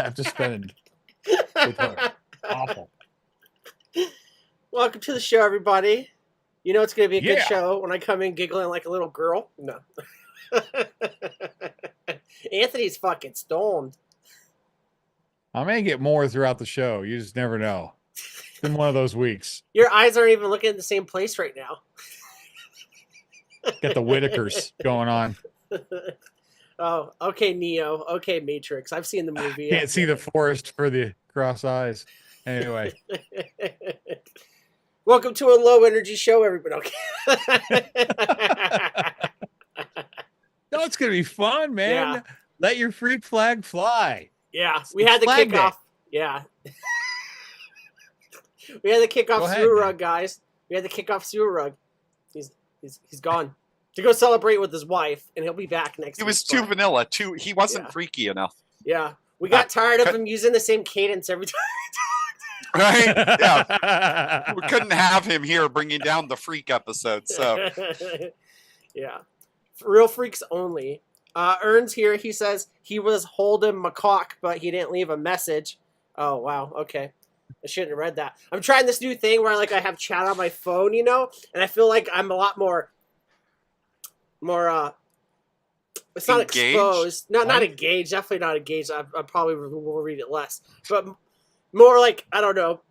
have to spend with her. Awful. Welcome to the show, everybody. You know it's going to be a good Yeah. show when I come in giggling like a little girl. No. Anthony's fucking stoned. I may get more throughout the show. You just never know. It's been one of those weeks. Your eyes aren't even looking at the same place right now. Got the Whitakers going on. Oh, okay, Neo. Okay, Matrix. I've seen the movie. Can't see the forest for the cross eyes. Anyway. Welcome to a low energy show, everybody. Okay. No, it's going to be fun, man. Yeah. Let your freak flag fly. Yeah, we had the Flag Day. kickoff. Yeah. We had the kickoff Go ahead, sewer man. rug, guys. We had the kickoff sewer rug. He's gone to go celebrate with his wife, and he'll be back next He week. was too but- vanilla. He wasn't Yeah. freaky enough. Yeah. We got tired of cut- him using the same cadence every time. Right? Yeah. We couldn't have him here bringing down the freak episode. So Yeah. Real freaks only. Ern's here. He says he was holding macaque, but he didn't leave a message. Oh, wow. Okay. I shouldn't have read that. I'm trying this new thing where I have chat on my phone, and I feel like I'm a lot more it's not Engaged? exposed. No, not What? engaged. Definitely not engaged. I probably will read it less. But more like, I don't know,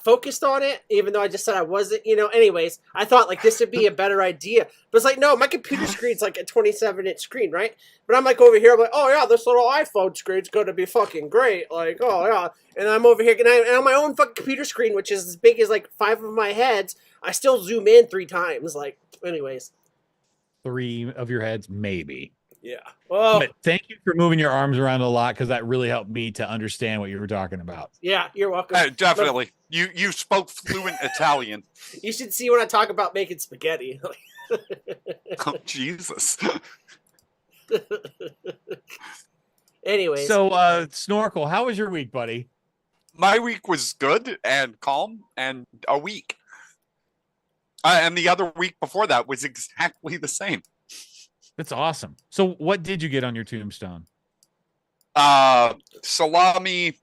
focused on it, even though I just said I wasn't, Anyways, I thought this would be a better idea. But it's like, no, my computer screen's like a 27-inch screen, right? But I'm over here, I'm like, oh yeah, this little iPhone screen's going to be fucking great. Like, oh yeah. And I'm over here, and on my own fucking computer screen, which is as big as 5 of my heads, I still zoom in 3 times. Anyways. 3 of your heads, maybe. Yeah. Oh, But thank you for moving your arms around a lot, because that really helped me to understand what you were talking about. yeah, you're welcome. definitely, you spoke fluent Italian. You should see when I talk about making spaghetti. Oh, Jesus. Anyways. So, Snorkel, how was your week, buddy? My week was good and calm and a week. And the other week before that was exactly the same. That's awesome. So what did you get on your tombstone? Salami,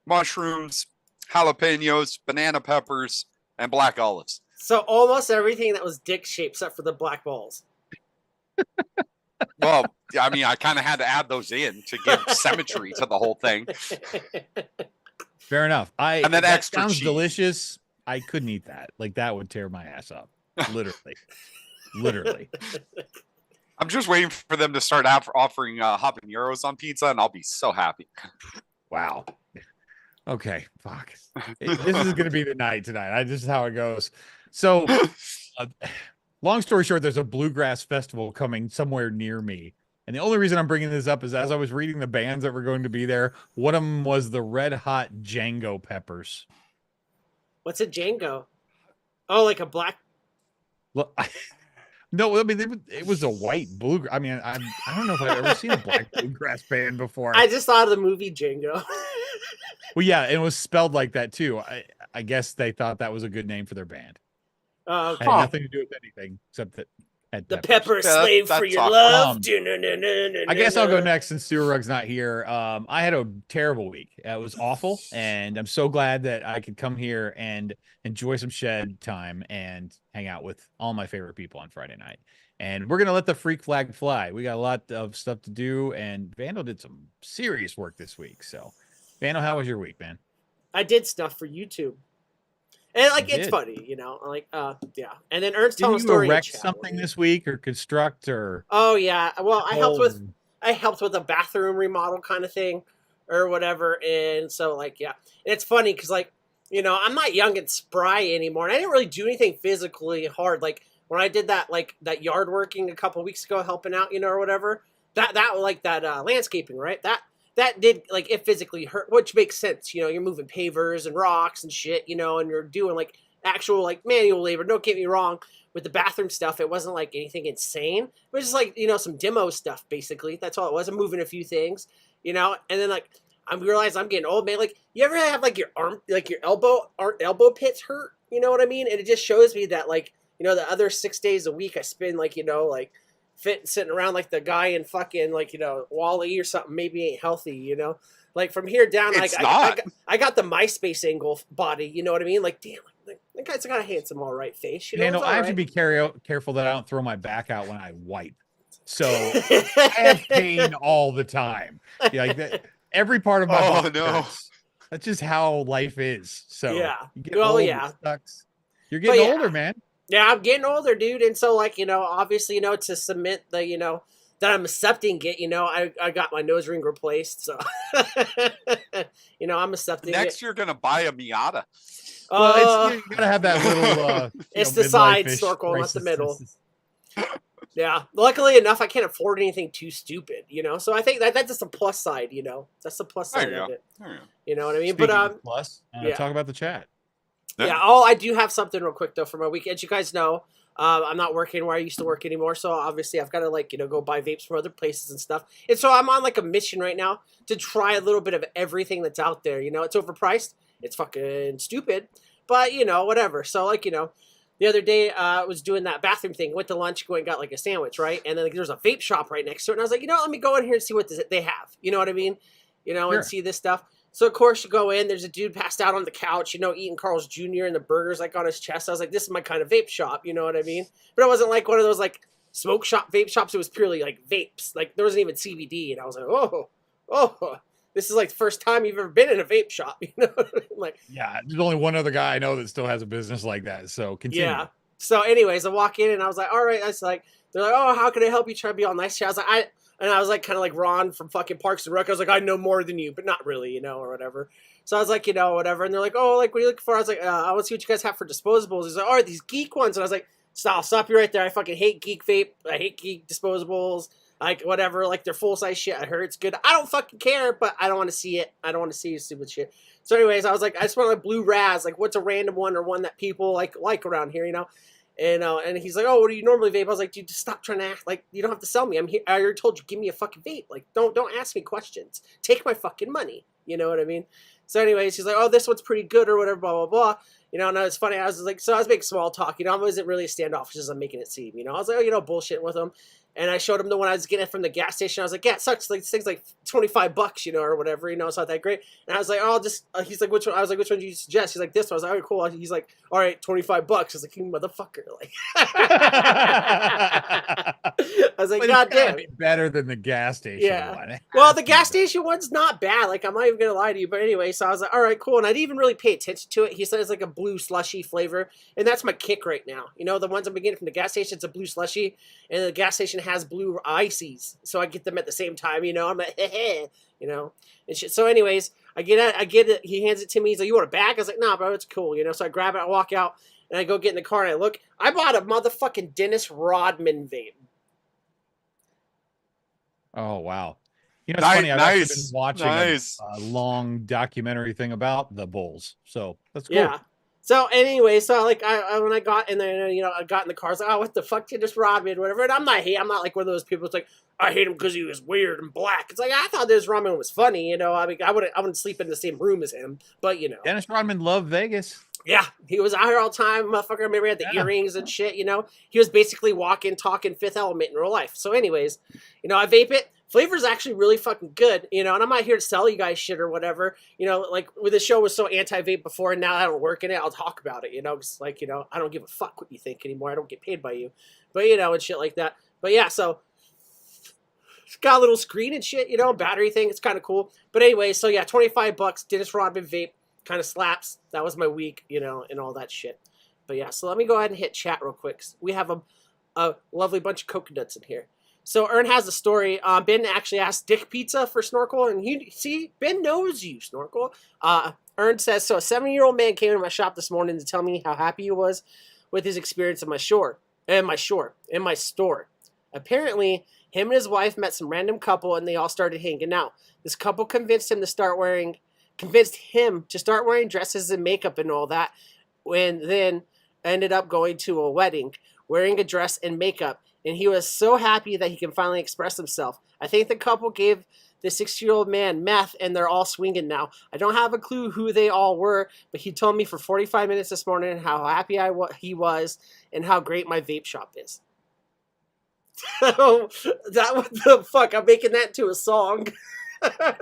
mushrooms, jalapenos, banana peppers, and black olives. So almost everything that was dick shaped except for the black balls. Well, I mean, I kind of had to add those in to give symmetry to the whole thing. Fair enough. And then that extra sounds cheese. delicious. I couldn't eat that. That would tear my ass up. Literally. Literally. I'm just waiting for them to start offering habaneros on pizza, and I'll be so happy. Wow. Okay. Fuck. This is going to be the night tonight. This is how it goes. So, long story short, there's a bluegrass festival coming somewhere near me. And the only reason I'm bringing this up is as I was reading the bands that were going to be there, one of them was the Red Hot Django Peppers. What's a Django? Oh, like a black. Look, no, I mean, it was a white bluegrass. I mean, I don't know if I've ever seen a black bluegrass band before. I just thought of the movie Django. Well, yeah, and it was spelled like that too. I guess they thought that was a good name for their band. Oh, It had nothing to do with anything except that had the peppers. pepper Yeah, slave for that's your awesome. love. I guess I'll go next since Sewer Rug's not here. I had a terrible week. It was awful, and I'm so glad that I could come here and enjoy some shed time and hang out with all my favorite people on Friday night. And we're gonna let the freak flag fly. We got a lot of stuff to do, and Vandal did some serious work this week. So, Vandal, how was your week, man? I did stuff for YouTube. And You it's did? funny, yeah. And then Ernst telling a Didn't you story. in erect chat. something this week, or construct, or Oh yeah. Well, I helped with Oh, I helped with a bathroom remodel kind of thing or whatever. And so yeah. And it's funny because I'm not young and spry anymore. And I didn't really do anything physically hard. Like when I did that that yard working a couple weeks ago, helping out, or whatever, that landscaping, right? That did it physically hurt, which makes sense. You're moving pavers and rocks and shit, and you're doing actual manual labor. Don't get me wrong. With the bathroom stuff, it wasn't anything insane. It was just some demo stuff, basically. That's all it was. I'm moving a few things, and then I realized I'm getting old, man. You ever have your arm, your elbow pits hurt? You know what I mean? And it just shows me that the other 6 days a week I spend sitting around like the guy in fucking Wall-E or something maybe ain't healthy, Like from here down, It's like not. I got the MySpace angle body. You know what I mean? Like damn, like, that guy's got a handsome, all right face. You know, Daniel, it's I all have to right. be careful that I don't throw my back out when I wipe. So I have pain all the time. Yeah, like that, every part of my Oh, body no. hurts. That's just how life is. So Yeah. you get Well, old, yeah. it sucks. You're But getting yeah. older, man. Yeah, I'm getting older, dude, and so like obviously to cement the that I'm accepting it. I got my nose ring replaced, so I'm accepting Next, it. you're gonna buy a Miata. Well, you gotta have that little It's the side snorkel, not the middle. Yeah. Luckily enough, I can't afford anything too stupid, So I think that's just a plus side, That's the plus There side you of go. it. There you go. You know what I mean? Speaking But of plus, yeah. talk about the chat. Yeah. Oh, I do have something real quick though for my week. As you guys know, I'm not working where I used to work anymore, so obviously I've got to go buy vapes from other places and stuff. And so I'm on like a mission right now to try a little bit of everything that's out there. It's overpriced, it's fucking stupid, but whatever. So the other day I was doing that bathroom thing, went to lunch, and got like a sandwich, right? And then there's a vape shop right next to it, and I was like, let me go in here and see what they have. You know what I mean? Sure. And see this stuff. So, of course, you go in, there's a dude passed out on the couch, eating Carl's Jr. and the burgers, like, on his chest. I was like, this is my kind of vape shop, you know what I mean? But it wasn't like one of those, like, smoke shop vape shops. It was purely, like, vapes. Like, there wasn't even CBD. And I was like, oh, this is, like, the first time you've ever been in a vape shop, Like, yeah, there's only one other guy I know that still has a business like that. So continue. Yeah. So, anyways, I walk in, and I was like, all right. I was like, they're like, oh, how can I help you? Try to be all nice. I was like, I was like, kind of like Ron from fucking Parks and Rec. I was like, I know more than you, but not really, or whatever. So I was like, whatever. And they're like, oh, like, what are you looking for? I was like, I want to see what you guys have for disposables. He's like, oh, these geek ones. And I was like, stop you right there. I fucking hate geek vape. I hate geek disposables. Like, whatever. Like, they're full-size shit. I heard it's good. I don't fucking care, but I don't want to see it. I don't want to see your stupid shit. So anyways, I was like, I just want like blue Raz. Like, what's a random one or one that people like around here, And he's like, oh, what do you normally vape? I was like, dude, just stop trying to act like you don't have to sell me. I'm here. I already told you, give me a fucking vape. Like, don't ask me questions. Take my fucking money. You know what I mean? So anyways, he's like, oh, this one's pretty good or whatever, blah, blah, blah. And it's funny. I was like, so I was making small talk. I wasn't really a standoffish as I'm making it seem. I was like, oh, bullshitting with him. And I showed him the one I was getting it from the gas station. I was like, yeah, it sucks. Like, this thing's like $25, or whatever. It's not that great. And I was like, oh, just, he's like, which one? I was like, which one do you suggest? He's like, this one. I was like, all right, cool. He's like, all right, $25. I was like, you motherfucker. Like, I was like, But God it's gotta damn. be better than the gas station Yeah. one. It Well, has the to gas be. station one's not bad. Like, I'm not even going to lie to you. But anyway, so I was like, all right, cool. And I didn't even really pay attention to it. He said it's like a blue slushy flavor. And that's my kick right now. The ones I'm getting from the gas station, it's a blue slushy. And the gas station has blue ices. So I get them at the same time, I'm like, hey, and shit. So anyways, I get it. He hands it to me. He's like, you want a bag? I was like, nah, bro, it's cool, So I grab it, I walk out, and I go get in the car, and I look. I bought a motherfucking Dennis Rodman vape. Oh wow! It's funny. I've actually been watching nice. a long documentary thing about the Bulls, so that's cool. Yeah. So anyway, so like I when I got in there, I got in the car. I was like, oh, what the fuck, Dennis Rodman, whatever. And I'm not like one of those people. It's like I hate him because he was weird and black. It's like I thought Dennis Rodman was funny. I mean, I wouldn't sleep in the same room as him, but Dennis Rodman loved Vegas. Yeah, he was out here all the time, motherfucker. I remember he had the earrings and shit. He was basically walking, talking Fifth Element in real life. So, anyways, I vape it. Flavor's actually really fucking good, and I'm not here to sell you guys shit or whatever. Like with the show was so anti-vape before, and now I don't work in it. I'll talk about it, because like I don't give a fuck what you think anymore. I don't get paid by you, but and shit like that. But yeah, so it's got a little screen and shit, battery thing. It's kind of cool. But anyway, so yeah, $25. Dennis Rodman vape kind of slaps. That was my week, and all that shit. But yeah, so let me go ahead and hit chat real quick. We have a lovely bunch of coconuts in here. So Ern has a story. Ben actually asked Dick Pizza for Snorkel, and Ben knows you, Snorkel. Ern says, so a 70-year-old man came into my shop this morning to tell me how happy he was with his experience in my store. Apparently, him and his wife met some random couple, and they all started hanging out. This couple convinced him to start wearing dresses and makeup and all that, and then ended up going to a wedding, wearing a dress and makeup. And he was so happy that he can finally express himself. I think the couple gave the 60-year-old man meth, and they're all swinging now. I don't have a clue who they all were, but he told me for 45 minutes this morning how happy he was and how great my vape shop is. So, what the fuck? I'm making that into a song.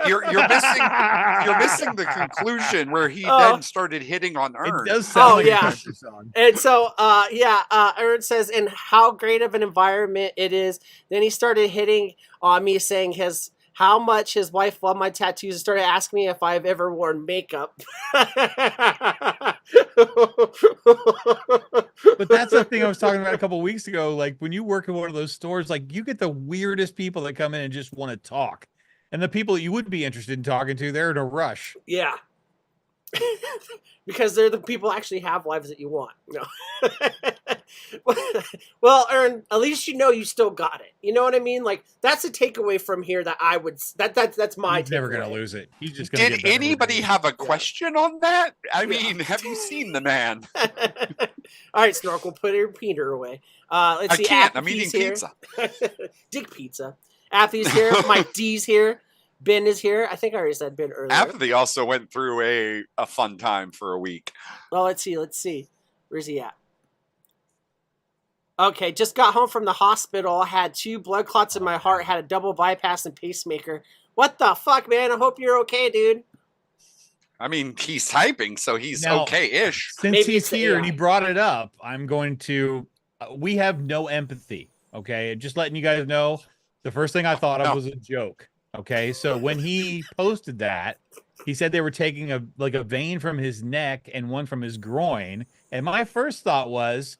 You're missing the conclusion where he Oh. then started hitting on It Ern. does sound Oh, like yeah. a country song. And so, Aaron says, and how great of an environment it is. Then he started hitting on me, saying how much his wife loved my tattoos, and started asking me if I've ever worn makeup. But that's the thing I was talking about a couple weeks ago. Like when you work in one of those stores, like you get the weirdest people that come in and just want to talk. And the people that you would be interested in talking to, they're in a rush. Yeah. Because they're the people who actually have lives that you want. No. Well, Ern, at least you know you still got it. You know what I mean? Like that's a takeaway from here that I would that's my He's never takeaway. gonna lose it. He's just gonna Did get better anybody reviews. have a question on that? I Yeah. mean, have you seen the man? All right, Snorkel, put your Peter away. Let's I see. can't. I'm Apathy's eating here. pizza. Dick Pizza. Apathy's here. Mike D's here. Ben is here. I think I already said Ben earlier. Apathy also went through a fun time for a week. Well, let's see. Where's he at? Okay, just got home from the hospital. Had 2 blood clots in my heart. Had a double bypass and pacemaker. What the fuck, man? I hope you're okay, dude. I mean, he's typing, so he's Now- okay-ish. Since Maybe he's it's the here and he AI. brought it up, I'm going to. We have no empathy. Okay, just letting you guys know. The first thing I thought of No. was a joke. Okay, so when he posted that, he said they were taking a vein from his neck and one from his groin, and my first thought was,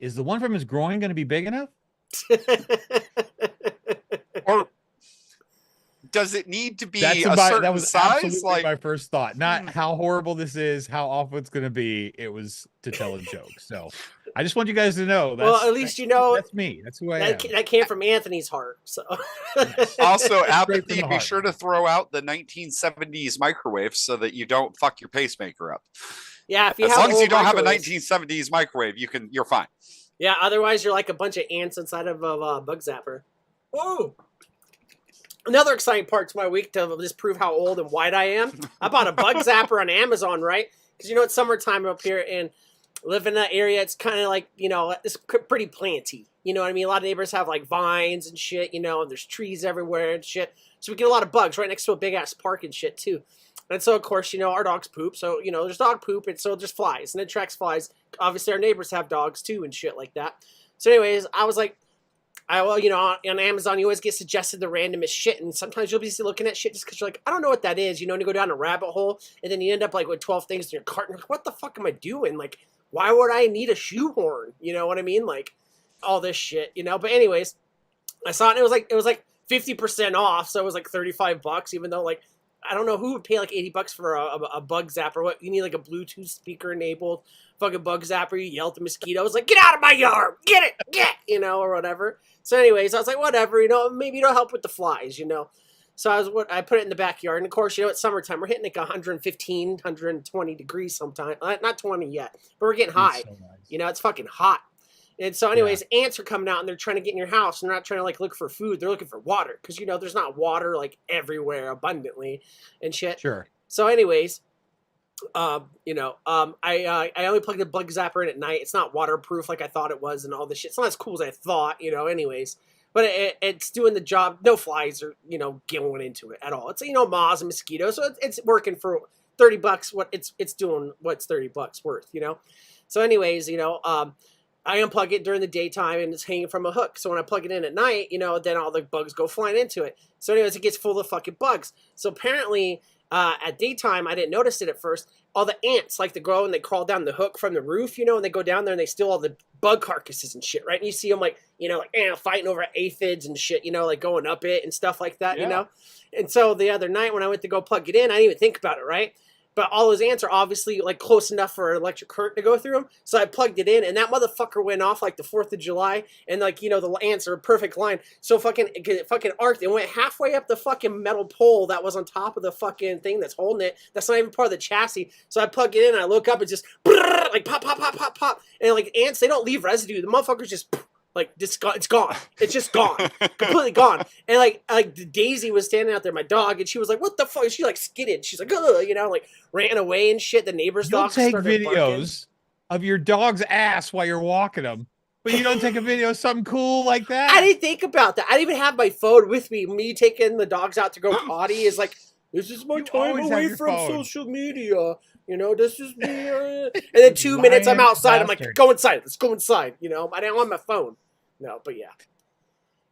is the one from his groin going to be big enough? Or does it need to be That's a about, certain that was size? absolutely Like, my first thought. Not how horrible this is, how awful it's going to be. It was to tell a joke. So I just want you guys to know. That's, Well, at least you know that's me. That's who I am. that came from Anthony's heart. So also, from Apathy, the be heart. sure to throw out the 1970s microwave so that you don't fuck your pacemaker up. yeah, if you As have long as you old don't have a microwaves. 1970s microwave, you're fine. Yeah, otherwise you're like a bunch of ants inside of a bug zapper. Whoa! Another exciting part to my week to just prove how old and white I am. I bought a bug zapper on Amazon, right? Because you know it's summertime up here and live in that area. It's kind of like, you know, it's pretty planty. You know what I mean? A lot of neighbors have like vines and shit, you know, and there's trees everywhere and shit. So we get a lot of bugs right next to a big ass park and shit too. And so, of course, you know, our dogs poop. So, you know, there's dog poop and so there's flies and it attracts flies. Obviously, our neighbors have dogs too and shit like that. So anyways, I was like, you know, on Amazon, you always get suggested the randomest shit. And sometimes you'll be looking at shit just because you're like, I don't know what that is. You know, and you go down a rabbit hole and then you end up like with 12 things in your cart. And you're like, what the fuck am I doing? Like, why would I need a shoehorn? You know what I mean? Like all this shit, you know? But anyways, I saw it and it was like 50% off. So it was like $35, even though like, I don't know who would pay like $80 for a bug zapper. What you need like a Bluetooth speaker enabled fucking bug zapper. You yell at the mosquitoes like, get out of my yard, get, you know, or whatever. So anyways, I was like, whatever, you know, maybe it'll help with the flies, you know. So I put it in the backyard, and of course, you know, it's summertime. We're hitting like 115, 120 degrees sometime. Not 20 yet, but we're getting high. So nice. You know, it's fucking hot. And so, anyways, ants are coming out and they're trying to get in your house. They're not trying to like look for food. They're looking for water because you know there's not water like everywhere abundantly and shit. Sure. So, anyways, you know, I only plugged the bug zapper in at night. It's not waterproof like I thought it was, and all this shit. It's not as cool as I thought, you know. Anyways, but it's doing the job. No flies are going into it at all. It's moths and mosquitoes, so it's working for $30. What it's doing what's $30 worth, you know. So, anyways, I unplug it during the daytime and it's hanging from a hook. So when I plug it in at night, then all the bugs go flying into it. So anyways, it gets full of fucking bugs. So apparently at daytime, I didn't notice it at first. All the ants like to go and they crawl down the hook from the roof, and they go down there and they steal all the bug carcasses and shit, right? And you see them fighting over aphids and shit, like going up it and stuff like that, Yeah. And so the other night when I went to go plug it in, I didn't even think about it, right? But all those ants are obviously like close enough for an electric current to go through them. So I plugged it in and that motherfucker went off like the 4th of July. And the ants are a perfect line. So it fucking arced and went halfway up the fucking metal pole that was on top of the fucking thing that's holding it. That's not even part of the chassis. So I plug it in and I look up and just like pop, pop, pop, pop, pop. And like ants, they don't leave residue. The motherfuckers just it's gone. It's just gone. Completely gone. And like Daisy was standing out there, my dog, and she was like, what the fuck? She like skidded. She's like, ugh, like ran away and shit. The neighbor's You'll dog take started barking. videos of your dog's ass while you're walking them. But you don't take a video of something cool like that? I didn't think about that. I didn't even have my phone with me. Me taking the dogs out to go potty is like, this is my You time always have away your from phone. social media. You know, this is me. And then 2 minutes, I'm Lying outside. I'm like, bastard. go inside. Let's go inside. You know, I didn't want my phone. No, but yeah.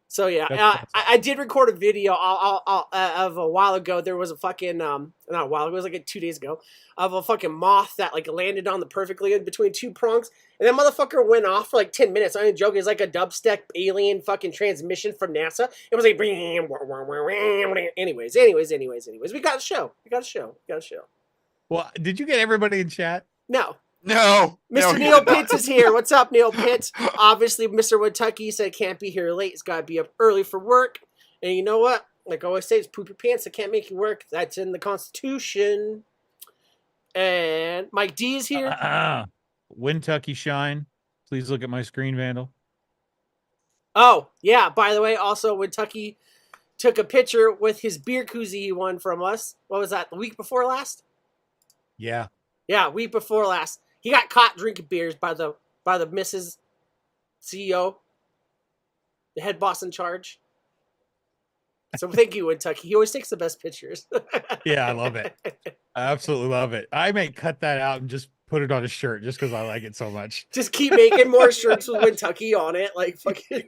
So yeah, That's awesome. I did record a video of a while ago. There was a fucking not a while ago, it was like 2 days ago, of a fucking moth that like landed on the perfectly in between two prongs, and that motherfucker went off for like 10 minutes. I'm not joking. It's like a dubstep alien fucking transmission from NASA. It was like, anyways. We got a show. Well, did you get everybody in chat? No. No. Mr. No, Neil he did not. Pitts is here. What's up, Neil Pitts? Obviously, Mr. Woodtucky said can't be here late. He's got to be up early for work. And you know what? Like I always say, it's poop your pants. I can't make you work. That's in the Constitution. And Mike D is here. Wintucky Shine. Please look at my screen, Vandal. Oh, yeah. By the way, also, Woodtucky took a picture with his beer koozie he won from us. What was that, the week before last? Yeah. Yeah, week before last. He got caught drinking beers by the Mrs. CEO, the head boss in charge. So thank you, Woodtucky. He always takes the best pictures. Yeah, I love it. I absolutely love it. I may cut that out and just put it on a shirt just because I like it so much. Just keep making more shirts with Woodtucky on it, like fucking.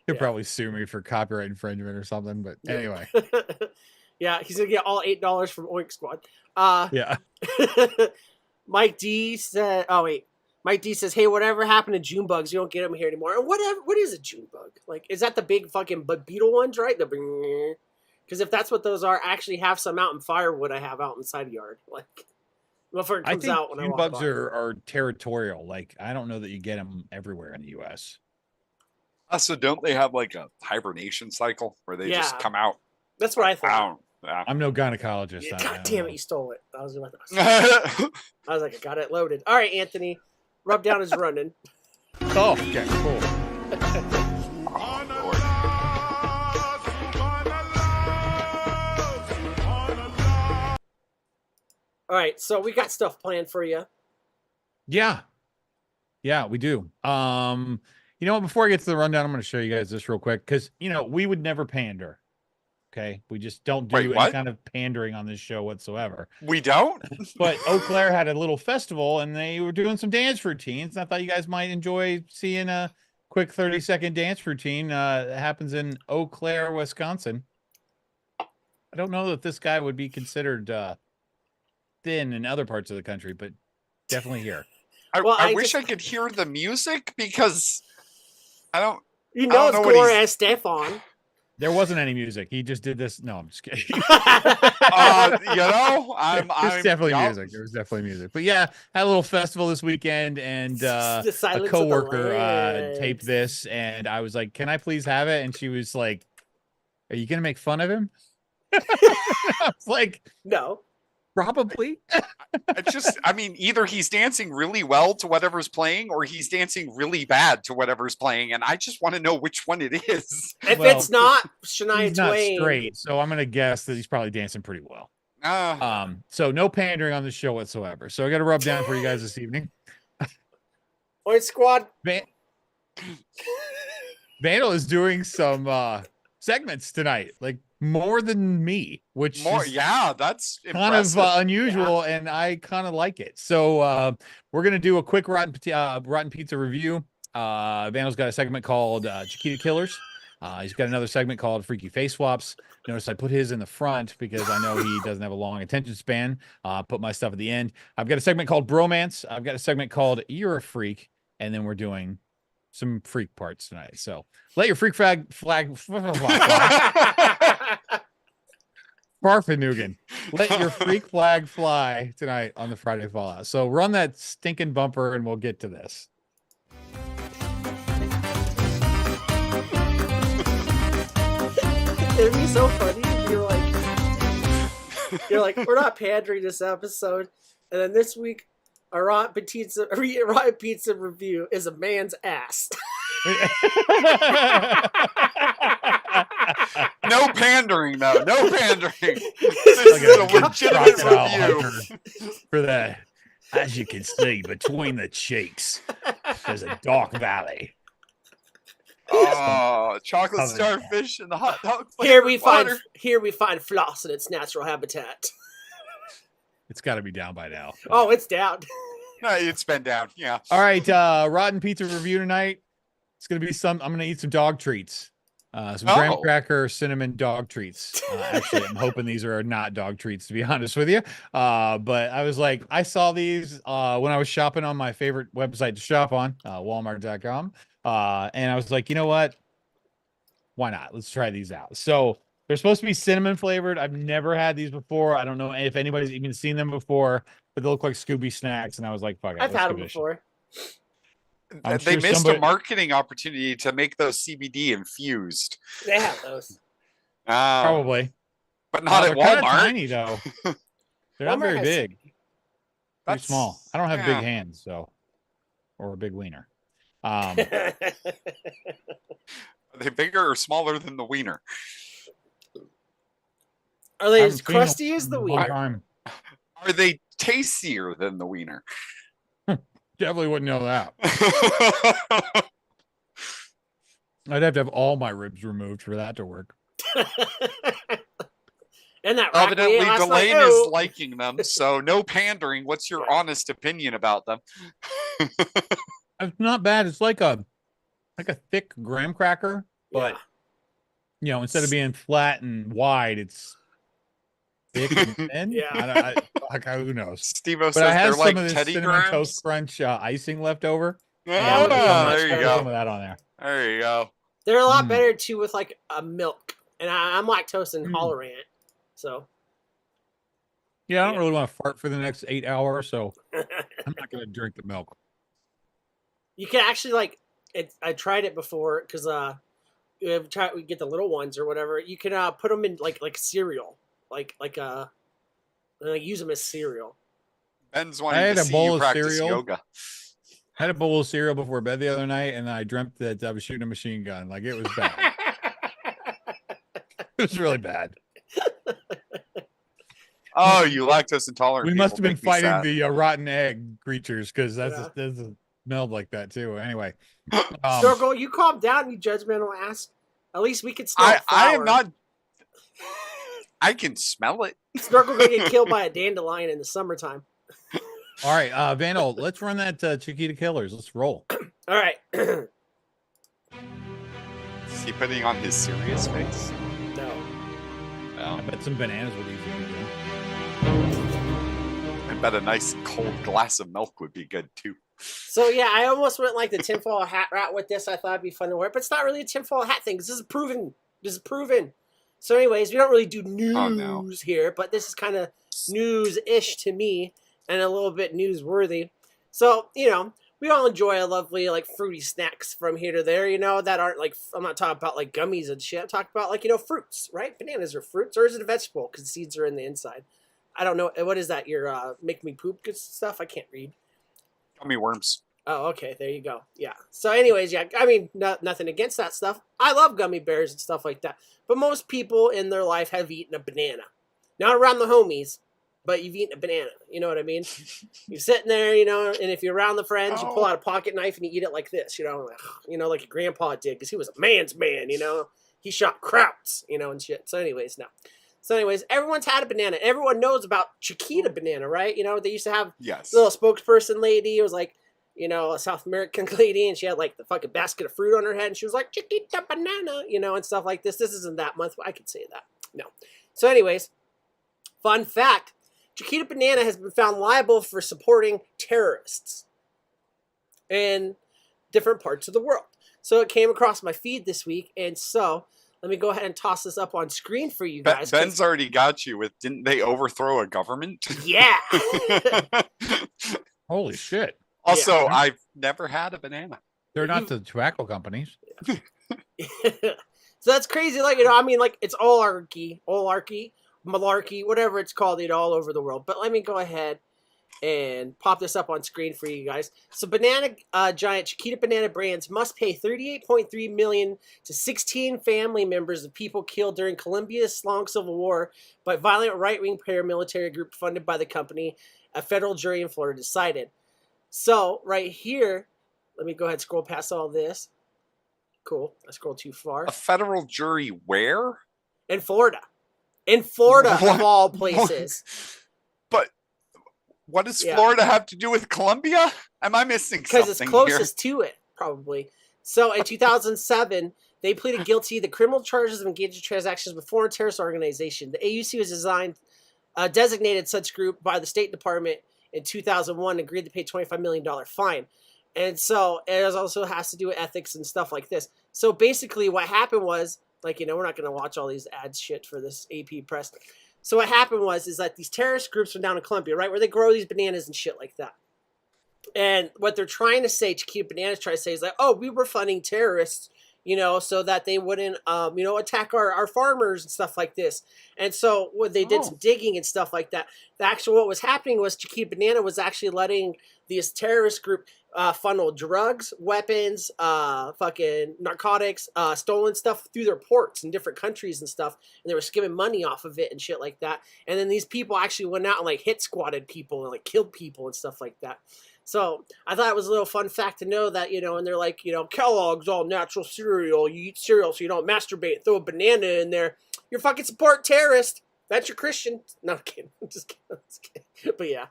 He'll probably sue me for copyright infringement or something. But anyway, Yeah, he's gonna get all $8 from Oink Squad. yeah. Mike D said, "Oh wait." Mike D says, "Hey, whatever happened to June bugs? You don't get them here anymore." And whatever, what is a June bug? Like, is that the big fucking beetle ones, right? Because if that's what those are, I actually have some out in firewood. I have out inside the yard. Like, before it I comes think out when I June walk bugs by. are territorial. Like, I don't know that you get them everywhere in the U.S. So don't they have like a hibernation cycle where they just Yeah. come out? That's what I thought. Out. Yeah. I'm no gynecologist. Yeah, I God don't damn know. it, you stole it. I was like, I got it loaded. All right, Anthony. Rub down is running. Oh, okay, cool. All right, so we got stuff planned for you. Yeah. Yeah, we do. You know what? Before I get to the rundown, I'm going to show you guys this real quick because, you know, we would never pander. Okay. We just don't do Wait, any what? kind of pandering on this show whatsoever. We don't? But Eau Claire had a little festival and they were doing some dance routines. And I thought you guys might enjoy seeing a quick 30-second dance routine that happens in Eau Claire, Wisconsin. I don't know that this guy would be considered thin in other parts of the country, but definitely here. Well, I I wish just- I could hear the music because I don't. You I know don't it's know what Gloria he's- Stefan. There wasn't any music. He just did this. No, I'm just kidding. You know, I'm. There's definitely yeah. music. There was definitely music. But yeah, had a little festival this weekend, and The a Silence of the coworker Lambs. taped this, and I was like, "Can I please have it?" And she was like, "Are you gonna make fun of him?" I was like, No. "Probably." It's just, I mean, either he's dancing really well to whatever's playing, or he's dancing really bad to whatever's playing, and I just want to know which one it is. If Well, it's not Shania He's not Twain. straight, so I'm gonna guess that he's probably dancing pretty well. Uh, So no pandering on the show whatsoever. So I got to rub down for you guys this evening. Oink Squad. Vandal is doing some segments tonight, like more than me, which more, is yeah, that's kind of impressive. unusual, and I kind of like it. So we're gonna do a quick rotten pizza review. Vandal's got a segment called Chiquita Killers. He's got another segment called Freaky Face Swaps. Notice I put his in the front because I know he doesn't have a long attention span. Put my stuff at the end. I've got a segment called Bromance. I've got a segment called You're a Freak, and then we're doing some freak parts tonight. So let your freak flag Barfanugan. Let your freak flag fly tonight on the Friday Fallout. So run that stinking bumper and we'll get to this. It'd be so funny if you're like, we're not pandering this episode, and then this week, a rotten pizza review is a man's ass. No pandering, though. No pandering. Look This is a at that legitimate crocodile review. hunter for that. As you can see, between the cheeks, there's a dark valley. Oh, chocolate Covered in starfish and the hot dog Here we flavored find water. floss in its natural habitat. It's got to be down by now. Oh, it's down. No, it's been down. Yeah. All right, Rotten Pizza review tonight. It's gonna be I'm gonna eat some dog treats. Some graham cracker cinnamon dog treats. Actually, I'm hoping these are not dog treats, to be honest with you. But I was like, I saw these when I was shopping on my favorite website to shop on, Walmart.com. And I was like, you know what? Why not? Let's try these out. So they're supposed to be cinnamon flavored. I've never had these before. I don't know if anybody's even seen them before, but they look like Scooby snacks. And I was like, fuck it. I've had them before. They missed a marketing opportunity to make those CBD infused. They have those. Probably. But not at Walmart. Tiny, though. They're not very big. Too small. I don't have big hands, so. Or a big wiener. Are they bigger or smaller than the wiener? Are they as crusty as the wiener? Are they tastier than the wiener? Definitely wouldn't know that. I'd have to have all my ribs removed for that to work. And that evidently Delane is liking them, so no pandering. What's your honest opinion about them? It's not bad. It's like a thick graham cracker, but instead of being flat and wide, it's thick and thin. Yeah. Who knows? Steve-O says I have they're some like of this Teddy cinnamon Grahams. Toast Crunch icing left over. There you go. Some of that on there. There you go. They're a lot better too with like a milk, and I'm lactose intolerant, so. Yeah, I don't really want to fart for the next 8 hours, so I'm not going to drink the milk. You can actually I tried it before because we get the little ones or whatever. You can put them in like cereal, use them as cereal. Ben's wanting to see you practice yoga. I had a bowl of cereal before bed the other night, and I dreamt that I was shooting a machine gun. Like, it was bad. It was really bad. Oh, you lactose intolerant. We must have been fighting the rotten egg creatures because that's smelled like that too. Anyway, Snorkel, you calm down, you judgmental ass. At least we can smell flour. I am not. I can smell it. Snorkel gonna get killed by a dandelion in the summertime. All right, Vandal, let's run that Chiquita Killers. Let's roll. All right. Is he putting on his serious face? No. I bet some bananas would easily do. I bet a nice cold glass of milk would be good too. So yeah, I almost went like the tinfoil hat route with this. I thought it'd be fun to wear, but it's not really a tinfoil hat thing. This is proven. So anyways, we don't really do news here, but this is kind of news-ish to me and a little bit newsworthy. So, we all enjoy a lovely, fruity snacks from here to there, that aren't I'm not talking about gummies and shit. I'm talking about fruits, right? Bananas are fruits, or is it a vegetable? Because seeds are in the inside. I don't know. What is that? Your make me poop good stuff? I can't read. Gummy worms. Oh, okay. There you go. Yeah. So anyways, yeah, I mean, nothing against that stuff. I love gummy bears and stuff like that. But most people in their life have eaten a banana. Not around the homies, but you've eaten a banana. You know what I mean? You're sitting there, and if you're around the friends, you pull out a pocket knife and you eat it like this, like your grandpa did, because he was a man's man, He shot krauts, and shit. So anyways, everyone's had a banana. Everyone knows about Chiquita banana, right? They used to have yes. a little spokesperson lady. It was a South American lady, and she had the fucking basket of fruit on her head, and she was like, Chiquita banana, and stuff like this. This isn't that month. I could say that. No. So anyways, fun fact, Chiquita banana has been found liable for supporting terrorists in different parts of the world. So it came across my feed this week, and so let me go ahead and toss this up on screen for you guys. Ben's already got you with, didn't they overthrow a government? Yeah. Holy shit. Also, I've never had a banana. They're not the tobacco companies. So that's crazy. It's oligarchy, malarkey, whatever it's called, all over the world. But let me go ahead and pop this up on screen for you guys. So banana giant Chiquita Banana Brands must pay $38.3 million to 16 family members of people killed during Colombia's long civil war by violent right-wing paramilitary group funded by the company a federal jury in Florida decided. So right here, let me go ahead and scroll past all this. Cool. I scrolled too far. A federal jury where? In Florida. In Florida, What? of all places. But what does Yeah. Florida have to do with Colombia? Am I missing Because something it's closest to it, probably. So in 2007, they pleaded guilty to criminal charges of engaging in transactions with foreign terrorist organization. The AUC was designated such group by the State Department in 2001 and agreed to pay $25 million fine. And so it also has to do with ethics and stuff like this. So basically what happened was, like, you know, we're not going to watch all these ads shit for this AP press. So what happened is that these terrorist groups were down in Colombia, right, where they grow these bananas and shit like that. And what they're trying to say, Chiquita Bananas try to say is like, oh, we were funding terrorists, you know, so that they wouldn't, you know, attack our farmers and stuff like this. And so what they did some digging and stuff like that. The actual what was happening was Chiquita Banana was actually letting this terrorist group funnel drugs, weapons, fucking narcotics, stolen stuff through their ports in different countries and stuff. And they were skimming money off of it and shit like that. And then these people actually went out and like hit squatted people and like killed people and stuff like that. So I thought it was a little fun fact to know that, you know, and they're like, you know, Kellogg's all natural cereal. You eat cereal so you don't masturbate. Throw a banana in there. You're fucking support terrorist. That's your Christian. No, I'm kidding. I'm just kidding. But yeah.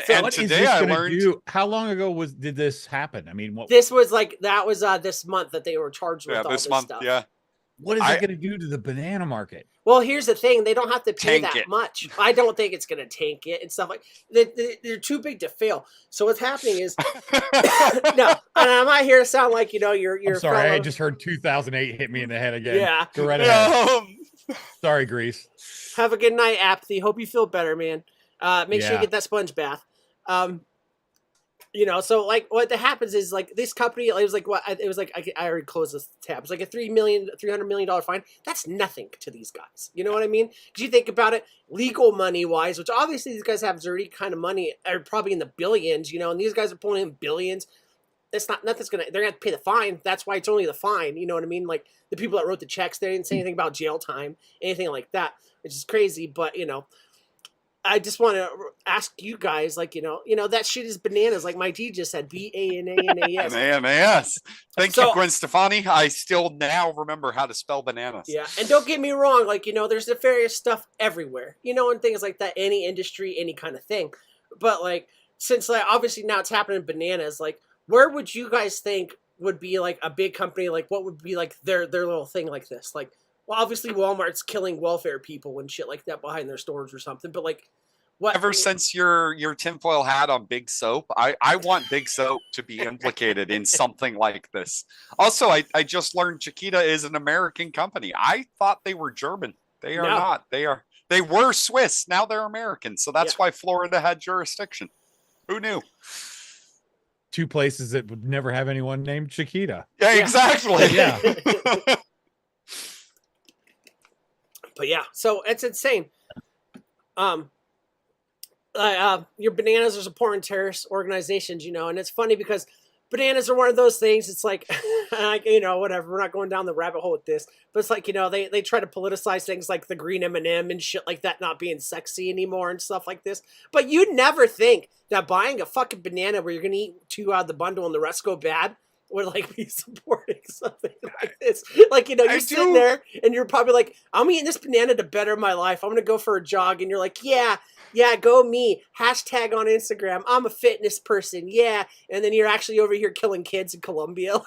So and what is today this I gonna learned. do? How long ago did this happen? I mean, what This was like, that was this month that they were charged with Yeah, all this this month. stuff. Yeah. what is I- it going to do to the banana market? Well, here's the thing. They don't have to pay Tank that it. much. I don't think it's going to tank it and stuff like they're too big to fail. So what's happening is, no, and I'm not here to sound like, you know, you're I'm sorry, I fellow- just heard 2008 hit me in the head again. Yeah. Go right ahead. Um, Sorry, Grease. Have a good night, Apathy. Hope you feel better, man. Make sure you Yeah. get that sponge bath. You know, so like what that happens is like this company, it was like what it was like. I already closed this tab. It's like a $300 million fine. That's nothing to these guys. You know what I mean? Because you think about it, legal money wise, which obviously these guys have dirty kind of money, are probably in the billions. You know, and these guys are pulling in billions. It's not nothing's gonna. They're gonna have to pay the fine. That's why it's only the fine. You know what I mean? Like the people that wrote the checks, they didn't say anything about jail time, anything like that, which is crazy. But you know. I just want to ask you guys, like, you know, that shit is bananas. Like my D just said, BANANAS. Bananas. Thank So- you, Gwen Stefani. I still now remember how to spell bananas. Yeah, and don't get me wrong, like, you know, there's nefarious stuff everywhere, you know, and things like that, any industry, any kind of thing. But like, since like obviously now it's happening in bananas, like, where would you guys think would be like a big company? Like, what would be like their little thing like this? Like, well, obviously Walmart's killing welfare people and shit like that behind their stores or something. But like, what? Ever since your tinfoil hat on Big Soap, I want Big Soap to be implicated in something like this. Also, I just learned Chiquita is an American company. I thought they were German. They are No. not. They were Swiss. Now they're American. So that's why Florida had jurisdiction. Who knew? Two places that would never have anyone named Chiquita. Yeah, Yeah. exactly. Yeah. But yeah, so it's insane. Your bananas are supporting terrorist organizations, you know, and it's funny because bananas are one of those things. It's like, like, you know, whatever. We're not going down the rabbit hole with this, but it's like, you know, they try to politicize things like the green M&M and shit like that not being sexy anymore and stuff like this. But you'd never think that buying a fucking banana where you're gonna eat two out of the bundle and the rest go bad would like be supporting something like this. Like, you know, you're sitting there and you're probably like, I'm eating this banana to better my life. I'm gonna go for a jog, and you're like, yeah, go me. Hashtag on Instagram. I'm a fitness person. Yeah. And then you're actually over here killing kids in Colombia.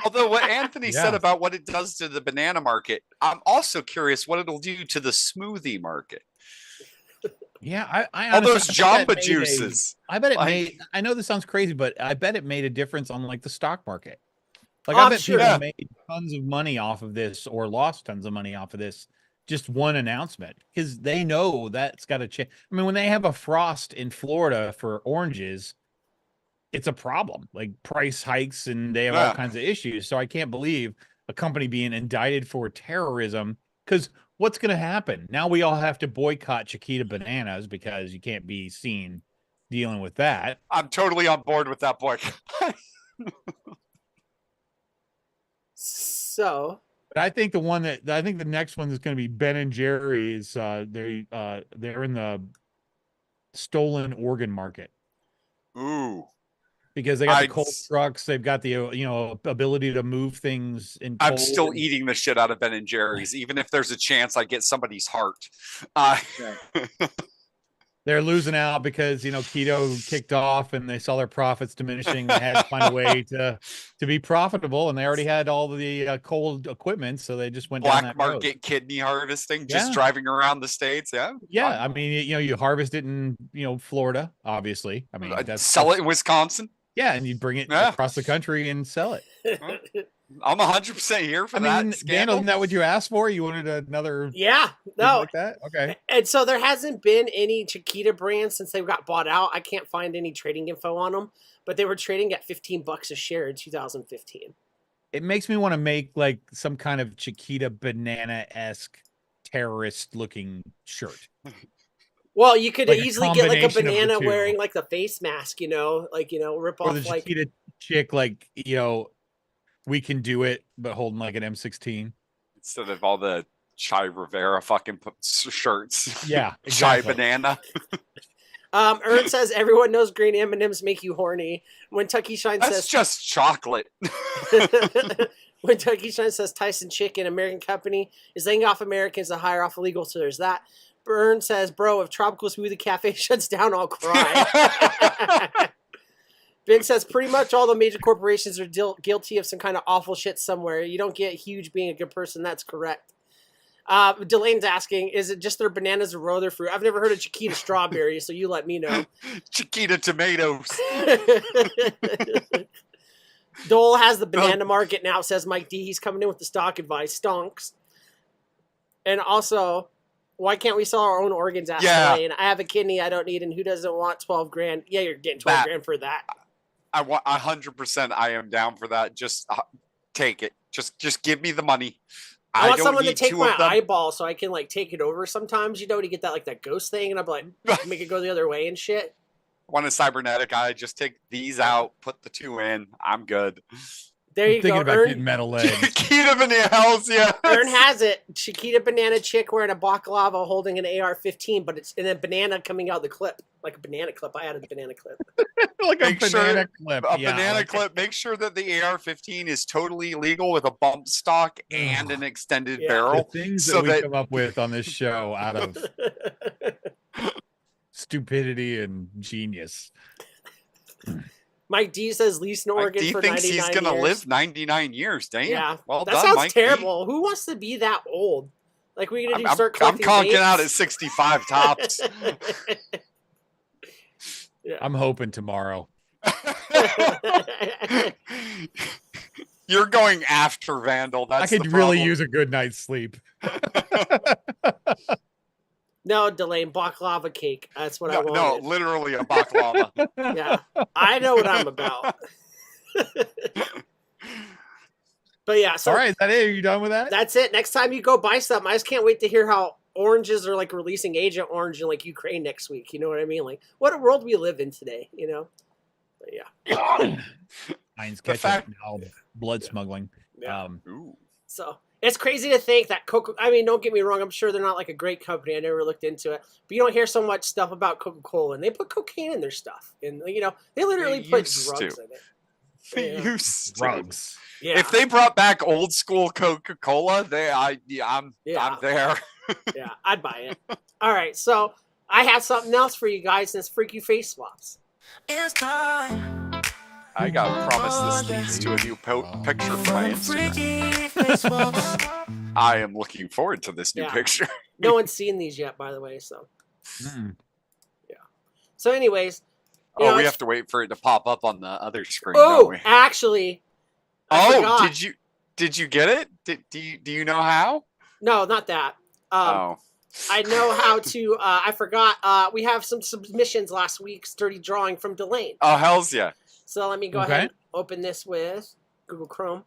Although what Anthony said Yeah. about what it does to the banana market, I'm also curious what it'll do to the smoothie market. Yeah, I All honestly- those I bet Jamba it made juices. I bet it Like- made. I know this sounds crazy, but I bet it made a difference on like the stock market. Like Oh, I I'm bet sure. people Yeah. made tons of money off of this or lost tons of money off of this. Just one announcement because they know that's got to change. I mean, when they have a frost in Florida for oranges, it's a problem. Like price hikes and they have all Yeah. kinds of issues. So I can't believe a company being indicted for terrorism. Because what's going to happen now? We all have to boycott Chiquita Bananas because you can't be seen dealing with that. I'm totally on board with that boy. So, But I think the next one is going to be Ben and Jerry's. They're in the stolen organ market. Ooh. Because they got the I'd cold s- trucks, they've got the ability to move things in I'm cold. still and- eating the shit out of Ben and Jerry's, even if there's a chance I get somebody's heart. Uh, They're losing out because keto kicked off and they saw their profits diminishing. They had to find a way to be profitable, and they already had all the cold equipment, so they just went down black that road. market kidney harvesting, just Yeah. driving around the states. Yeah. Yeah, I mean, you harvest it in Florida, obviously. I mean, Sell it in Wisconsin. Yeah, and you bring it Yeah. across the country and sell it. I'm 100% here for I that. mean, Scandal. Daniel, isn't that what you asked for? You wanted another Yeah, thing no. like that? Okay. And so there hasn't been any Chiquita brands since they got bought out. I can't find any trading info on them, but they were trading at $15 a share in 2015. It makes me want to make like some kind of Chiquita banana-esque terrorist-looking shirt. Well, you could Like a easily get like a combination of the banana two. wearing like the face mask, rip Or the off like Chiquita chick, like, we can do it, but holding like an M16. Instead of all the Chai Rivera fucking shirts. Yeah, Chai exactly. banana. Ern says everyone knows green M&Ms make you horny. When Tucky Shine That's says just chocolate. when Tucky Shine says Tyson Chicken, American company, is laying off Americans to hire off illegal. So there's that. Byrne says, bro, if Tropical Smoothie Cafe shuts down, I'll cry. Ben says, pretty much all the major corporations are guilty of some kind of awful shit somewhere. You don't get huge being a good person. That's correct. Delane's asking, is it just their bananas or row their fruit? I've never heard of Chiquita strawberry, so you let me know. Chiquita tomatoes. Dole has the banana market now, says Mike D. He's coming in with the stock advice. Stonks. And also, why can't we sell our own organs at Delane? I have a kidney I don't need, and who doesn't want 12 grand? Yeah, you're getting 12 grand for that. I want 100%. I am down for that. Just take it. Just give me the money. I want don't someone to need take two my of them. eyeball so I can like take it over sometimes, to get that ghost thing, and I'm like, make it go the other way and shit. Want a cybernetic eye? Just take these out, put the two in. I'm good. There you Thinking go. about Ern, getting metal legs. Chiquita banana, hells yeah. Ern has it. Chiquita banana chick wearing a baklava holding an AR-15, but it's in a banana coming out of the clip. Like a banana clip. I added the banana clip. Like Make a sure banana clip. A Yeah, banana like- clip. Make sure that the AR-15 is totally legal with a bump stock and an extended Yeah. The barrel. things so that we that- come up with on this show out of stupidity and genius. Mike D says lease an Mike organ D for thinks 99 he's gonna years. live 99 years. Damn. Yeah, Well that done, sounds Mike D. terrible. Who wants to be that old? Like we gonna I'm start conking collecting out at vapes? 65 tops. I'm hoping tomorrow. You're going after Vandal. That's I could the really problem. use a good night's sleep. No, Delane, baklava cake. That's what I No, wanted. literally a baklava. Yeah, I know what I'm about. But yeah, so All right, is that it? Are you done with that? that's it. Next time you go buy something, I just can't wait to hear how oranges are like releasing Agent Orange in like Ukraine next week. You know what I mean? Like, what a world we live in today. But yeah. Heinz The ketchup, fact- now blood smuggling. Yeah. Ooh. So it's crazy to think that Coca. I mean, don't get me wrong. I'm sure they're not like a great company. I never looked into it, but you don't hear so much stuff about Coca-Cola, and they put cocaine in their stuff, and they literally They put used drugs to. in it. They Yeah. used to. Drugs. Yeah, If they brought back old school Coca-Cola, I'm Yeah. there. yeah, I'd buy it. All right, so I have something else for you guys, and it's freaky face swaps. It's time. I got promised this leads to a new picture for my Instagram. Freaky face swaps. I am looking forward to this new Yeah. picture. No one's seen these yet, by the way. So, Mm. anyways, Oh, we it's- have to wait for it to pop up on the other screen, don't Oh, we? actually, I forgot. did you get it? Do you know how? No, not that. Oh. I know how to. I forgot. We have some submissions last week. Sturdy drawing from Delane. Oh, hells yeah. So let me go Okay. ahead and open this with Google Chrome.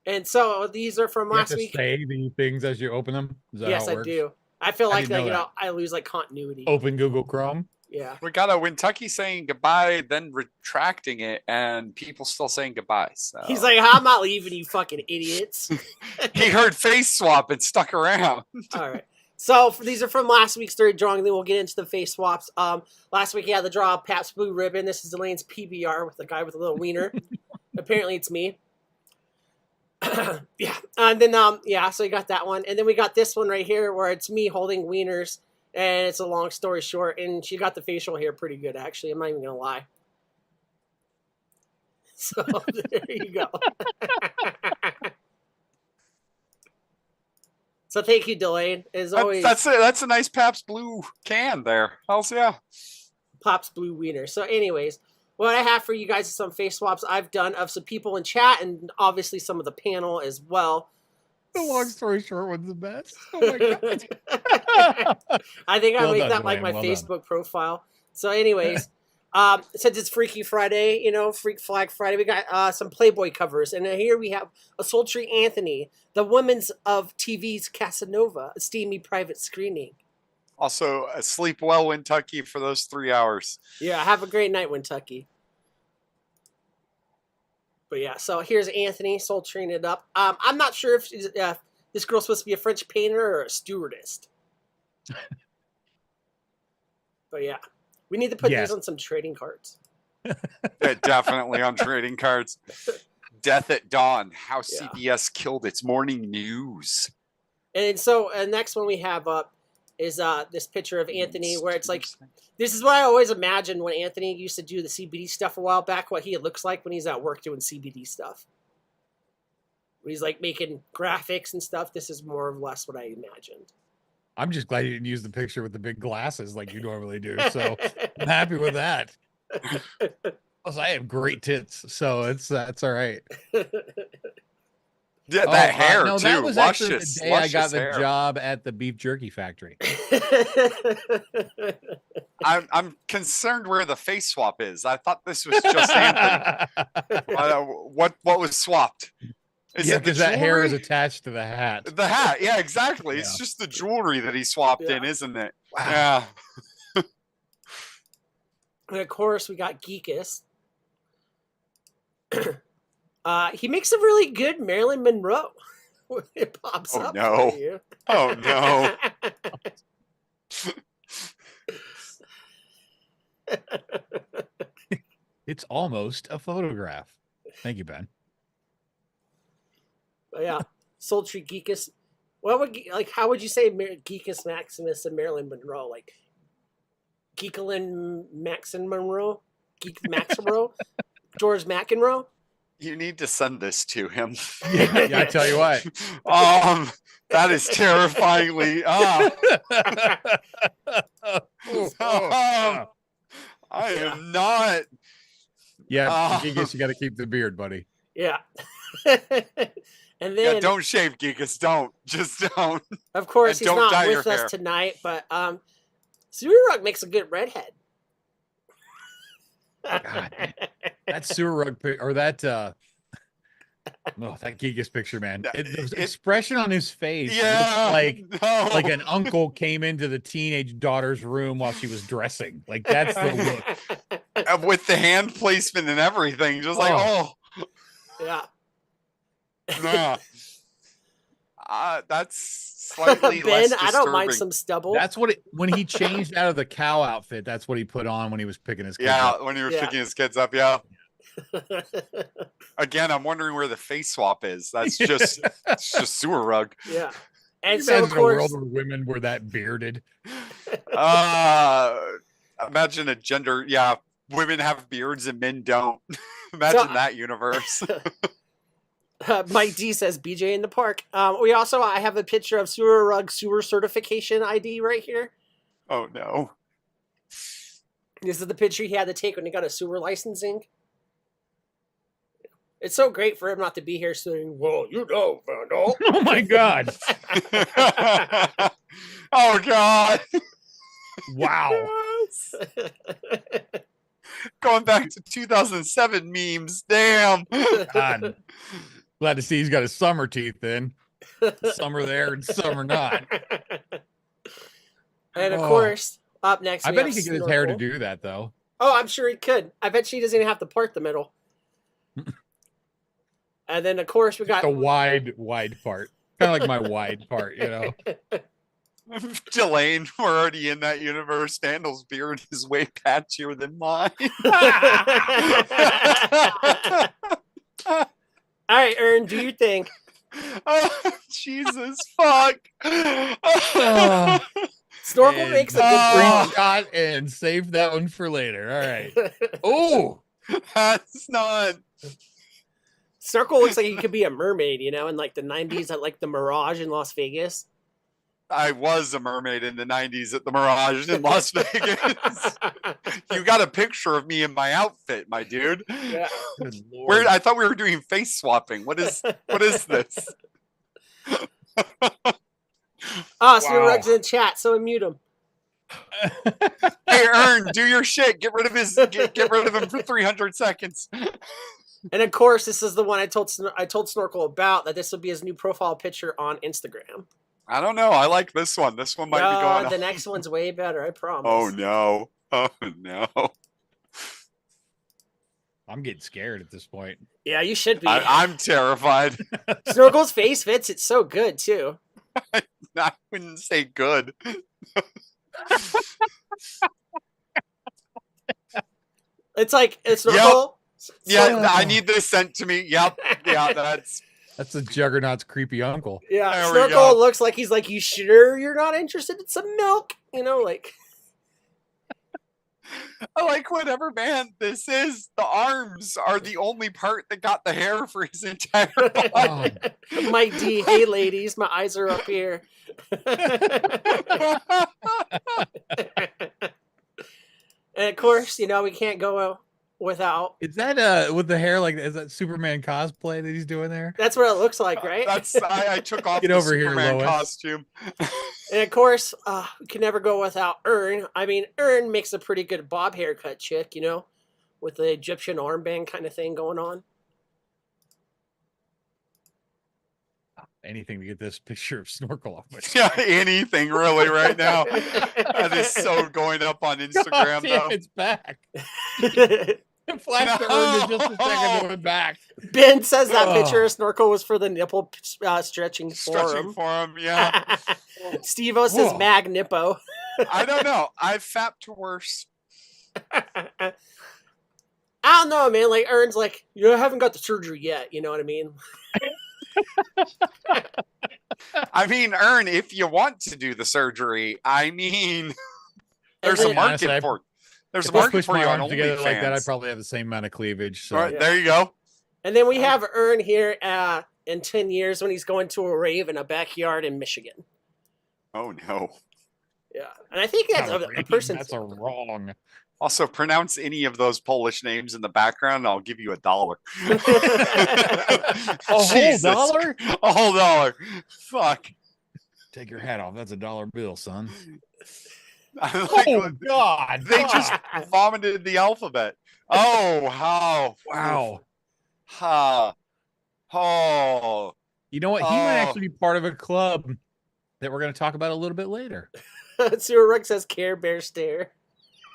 And so these are from You have last to week. say the things as you open them. Is that Yes, how it I works? do. I feel I like didn't know you know that. I lose like continuity. Open Google Chrome. Yeah. We got a Kentucky saying goodbye, then retracting it, and people still saying goodbye. So He's like, I'm not leaving, you fucking idiots. he heard face swap and stuck around. All right. So these are from last week's third drawing. Then we'll get into the face swaps. Last week he had the draw of Pabst Blue Ribbon. This is Elaine's PBR with the guy with a little wiener. Apparently it's me. Yeah. And then so you got that one. And then we got this one right here where it's me holding wieners. And it's a long story short. And she got the facial hair pretty good, actually. I'm not even gonna lie. So there you go. So thank you, Delane. As always, That's a nice Pabst Blue can there. Hells yeah. Pops Blue Wiener. So anyways, what I have for you guys is some face swaps I've done of some people in chat and obviously some of the panel as well. The long story short one's the best. Oh my god. I think I Well make done, that like Delane, my well done. Facebook profile. So anyways, since it's Freaky Friday, Freak Flag Friday, we got some Playboy covers. And here we have a sultry Anthony, the women's of TV's Casanova, a steamy private screening. Also, sleep well, Kentucky, for those 3 hours. Yeah, have a great night, Kentucky. But yeah, so here's Anthony sultrying it up. I'm not sure if this girl's supposed to be a French painter or a stewardess. But yeah, we need to put Yes. these on some trading cards. Definitely on trading cards. Death at Dawn, how Yeah. CBS killed its morning news. And so next one we have up is this picture of Anthony where it's like, this is what I always imagined when Anthony used to do the CBD stuff a while back, what he looks like when he's at work doing CBD stuff. When he's like making graphics and stuff. This is more or less what I imagined. I'm just glad you didn't use the picture with the big glasses like you normally do. So I'm happy with that. Plus, I have great tits, so that's all right. Yeah, Oh, that hair no, too. that was actually the Luscious, day I got luscious the hair. job at the beef jerky factory. I'm concerned where the face swap is. I thought this was just Anthony. What was swapped? Is Yeah, it the because that hair is jewelry? attached to the hat. The hat, yeah, exactly. It's Yeah. just the jewelry that he swapped Yeah. in, isn't it? Wow. Yeah. And of course, we got Geekus. He makes a really good Marilyn Monroe. It pops Oh, up no. for you. Oh no. It's almost a photograph. Thank you, Ben. But yeah, sultry Geekus. What would how would you say Geekus Maximus and Marilyn Monroe? Like Geekalyn Maxon Monroe, Geek Max Monroe, George McEnroe. You need to send this to him. Yeah, I tell you what. That is terrifyingly. I am not. Yeah, I guess you got to keep the beard, buddy. Yeah. And then, Yeah, don't shave, Geekus. Don't. Just don't. of course, and he's don't not dye your with us hair. tonight, but Zero Rock makes a good redhead. God, that sewer rug or that that Gigas picture, man. The expression on his face Yeah. looks no. like an uncle came into the teenage daughter's room while she was dressing. Like that's the look. With the hand placement and everything. Just like, oh, Yeah. nah. That's slightly Ben, less I don't mind disturbing. some stubble. That's what when he changed out of the cow outfit. That's what he put on when he was picking his kids Yeah, up. when he was Yeah. picking his kids up, yeah. Again, I'm wondering where the face swap is. That's just it's just sewer rug. Yeah. Can And you so, of imagine a world course, where women were that bearded. Imagine a gender, yeah, women have beards and men don't. Imagine that universe. Mike D says BJ in the park. I have a picture of Sewer Rug sewer certification ID right here. Oh no. This is the picture he had to take when he got a sewer licensing. It's so great for him not to be here saying, well, Vandal. Oh my god. Oh god. Wow. Going back to 2007 memes. Damn. God. Glad to see he's got his summer teeth in. Some are there and some are not. And of Oh. course, Up next, I we bet have he could get his hair to Snorkel. do that though. Oh, I'm sure he could. I bet she doesn't even have to part the middle. And then, of course, we got The wide part. Kind of like my wide part, you know. Delane, we're already in that universe. Daniel's beard is way patchier than mine. All right, Ern, do you think? Oh, Jesus, fuck. Snorkel And makes a good screenshot and save that one for later. All right. brain. Oh, That's not. Snorkel looks like he could be a mermaid, you know, in like the 90s at like the Mirage in Las Vegas. I was a mermaid in the 90s at the Mirage in Las Vegas. You got a picture of me in my outfit, my dude. Yeah. good Lord. Where I thought we were doing face swapping. What is this? Oh, so Wow. Rug's in chat, so mute him. Hey, Ern, do your shit. Get rid of get rid of him for 300 seconds. And of course, this is the one I told Snorkel about, that this would be his new profile picture on Instagram. I don't know. I like this one. This one might be going. The next one's way better, I promise. Oh no. Oh no. I'm getting scared at this point. Yeah, you should be. I'm terrified. Snorkel's face fits it so good too. I wouldn't say good. It's like it's Snorkel. Yeah, I need this sent to me. Yep. Yeah, that's That's the Juggernaut's creepy uncle. Yeah, There we Snorkel go. looks like he's like, you sure you're not interested in some milk? You know, like I like whatever man this is. The arms are the only part that got the hair for his entire body. Oh, Mike D. Hey, ladies, my eyes are up here. And of course, you know, we can't go without. is that with the hair like is that Superman cosplay that he's doing there? That's what it looks like, right? That's I took off Get the over here, Superman Lois. costume. And of course, we can never go without Ern. I mean, Ern makes a pretty good bob haircut chick, you know, with the Egyptian armband kind of thing going on. Anything to get this picture of Snorkel off my Yeah, anything really right now. That is so going up on Instagram God damn, though. it's back. It flashed to Ern in just a second and went back. Ben says that picture Oh. of Snorkel was for the nipple stretching Stretching forum. for him, yeah. Steve-O says Whoa. mag nippo. I don't know. I've fapped to worse. I don't know, man. Like, Ern's like, you haven't got the surgery yet. You know what I mean? I mean, Ern, if you want to do the surgery, I mean, there's And a then- Honestly, market for there's a If I market push for my you on arms together like that, I OnlyFans. probably have the same amount of cleavage. So All right, Yeah. there you go. And then we have Ern here in 10 years when he's going to a rave in a backyard in Michigan. Oh no. Yeah. And I think that's a person. That's a wrong. Also, pronounce any of those Polish names in the background, and I'll give you $1. A whole Jesus. dollar? A whole $1. Fuck. Take your hat off. That's a dollar bill, son. I like Oh when God! they just vomited the alphabet. Oh, how. Wow. Ha. Oh. You know what? He might Oh. actually be part of a club that we're going to talk about a little bit later. Sewer Rick says Care Bear stare.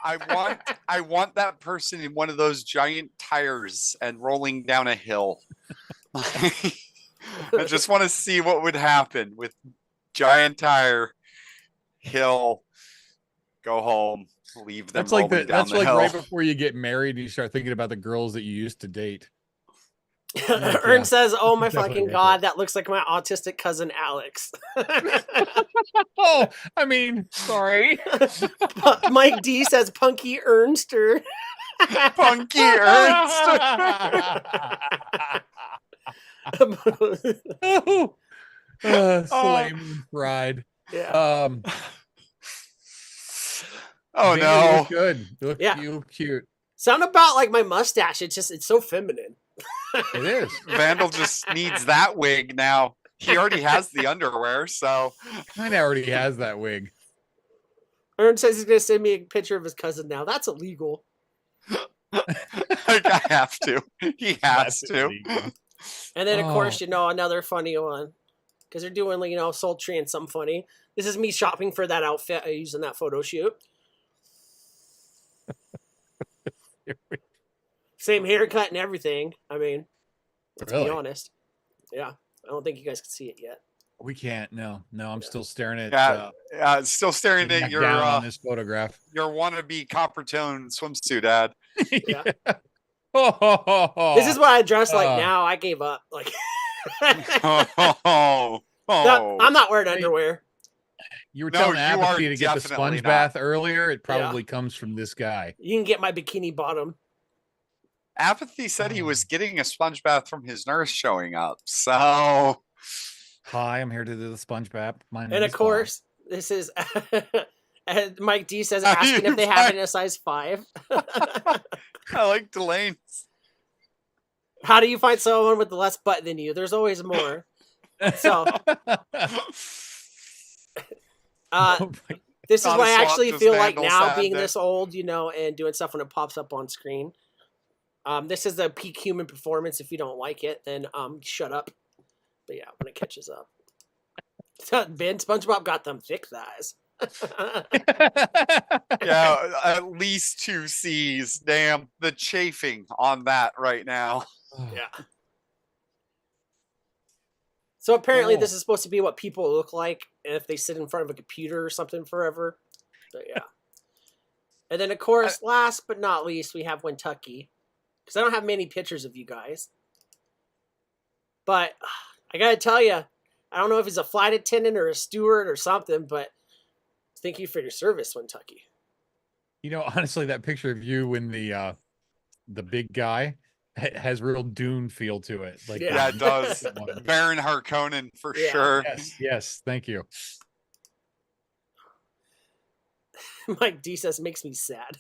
I want that person in one of those giant tires and rolling down a hill. I just want to see what would happen with giant tire, hill, go home, leave them That's like rolling down that's the like hill. right before you get married and you start thinking about the girls that you used to date. Ern says, oh my Definitely fucking right God, that looks like my autistic cousin Alex. Oh, I mean, sorry. Mike D says Punky Ernster. Punky Ernst. Flame pride. Yeah. Oh Baby, you no. look good. You look cute. Something about like my mustache. It's so feminine. It is. Vandal just needs that wig now. He already has the underwear, so Mine already has that wig. Ern says he's gonna send me a picture of his cousin now. That's illegal. I have to. He has That's to. illegal. And then of Oh. course, you know, another funny one. Because they're doing like, you know, sultry and some funny. This is me shopping for that outfit I used in that photo shoot. Same haircut and everything. I mean, let's Really? be honest. Yeah, I don't think you guys can see it yet. We can't. No, I'm still staring at Still staring neck at your down on this photograph. your wannabe copper tone swimsuit ad. Yeah. Oh, This is what I dress like Uh. now. I gave up. Like, Oh, I'm not wearing underwear. you were No, telling you Apathy are to get the definitely sponge not. bath earlier. It probably comes from this guy. You can get my bikini bottom. Apathy said he was getting a sponge bath from his nurse showing up. So Hi, I'm here to do the sponge bath. My name And is of course, this is and Mike D says asking if they have it in a size 5. I like Delane. How do you find someone with less butt than you? There's always more. So, Bob. Oh this is Not what a I swap, actually just feel like vandal now, sad being day. this old, and doing stuff when it pops up on screen. This is the peak human performance. If you don't like it, then shut up. But yeah, when it catches up. Ben, SpongeBob got them thick thighs. Yeah, at least 2 C's. Damn, the chafing on that right now. Yeah. So apparently Oh. this is supposed to be what people look like if they sit in front of a computer or something forever. But yeah. And then of course, last but not least, we have Kentucky. Because I don't have many pictures of you guys. But I gotta tell you, I don't know if he's a flight attendant or a steward or something, but thank you for your service, Kentucky. Honestly, that picture of you when the big guy has real Dune feel to it. Like Yeah. Yeah, it does. One. Baron Harkonnen for Yeah. sure. Yes, thank you. Mike D says makes me sad.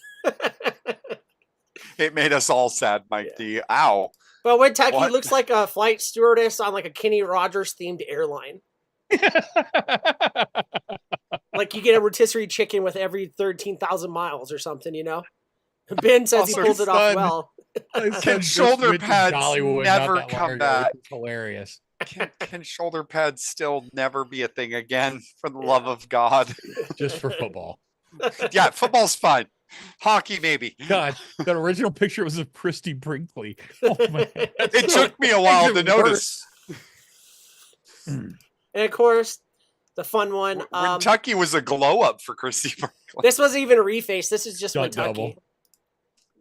It made us all sad, Mike Yeah. D. Ow. But Kentucky What? looks like a flight stewardess on like a Kenny Rogers themed airline. Like you get a rotisserie chicken with every 13,000 miles or something, Ben says Also, he pulls it off son. well. My son Can just shoulder went to pads Dollywood never not that long come ago. back? It's hilarious. Can shoulder pads still never be a thing again? For the love of God. Just for football. Yeah, football's fine. Hockey, maybe. God, that original picture was of Christy Brinkley. Oh man, It took me a while to notice. And of course, the fun one. Kentucky was a glow up for Christy Brinkley. This wasn't even a reface. This is just Stunt Kentucky. double.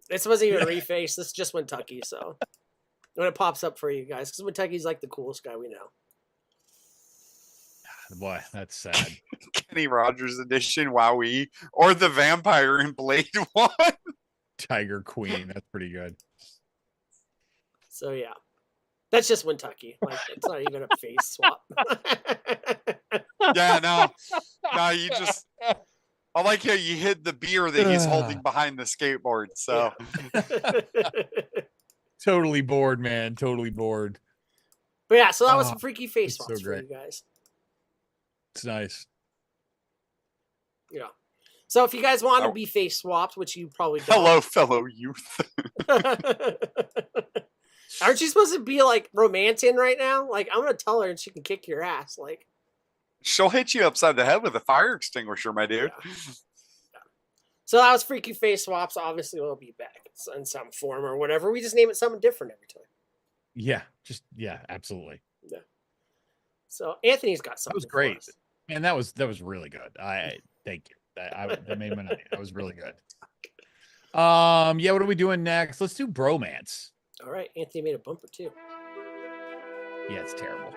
This wasn't even a reface. This is just Kentucky. So when it pops up for you guys, because Kentucky's like the coolest guy we know. Boy, that's sad. Kenny Rogers edition, Wowee, or the vampire in Blade 1. Tiger Queen. That's pretty good. So yeah, that's just Kentucky. Like it's not even a face swap. Yeah, no, you just. I like how you hid the beer that he's holding behind the skateboard. So Totally bored, man. Totally bored. But yeah, so that was Oh, some freaky face it's so swaps for great. you guys. It's nice. Yeah. So if you guys want to Oh. be face swapped, which you probably don't. hello, fellow youth. Aren't you supposed to be like romancing right now? Like I'm gonna tell her and she can kick your ass. Like She'll hit you upside the head with a fire extinguisher, my dude. so that was freaky face swaps. Obviously we'll be back in some form or whatever. We just name it something different every time. Yeah, absolutely. So Anthony's got something. was for great. us. Man, that was really good. I thank you. That made my night. That was really good. Yeah, what are we doing next? Let's do bromance. All right, Anthony made a bumper too. Yeah, it's terrible.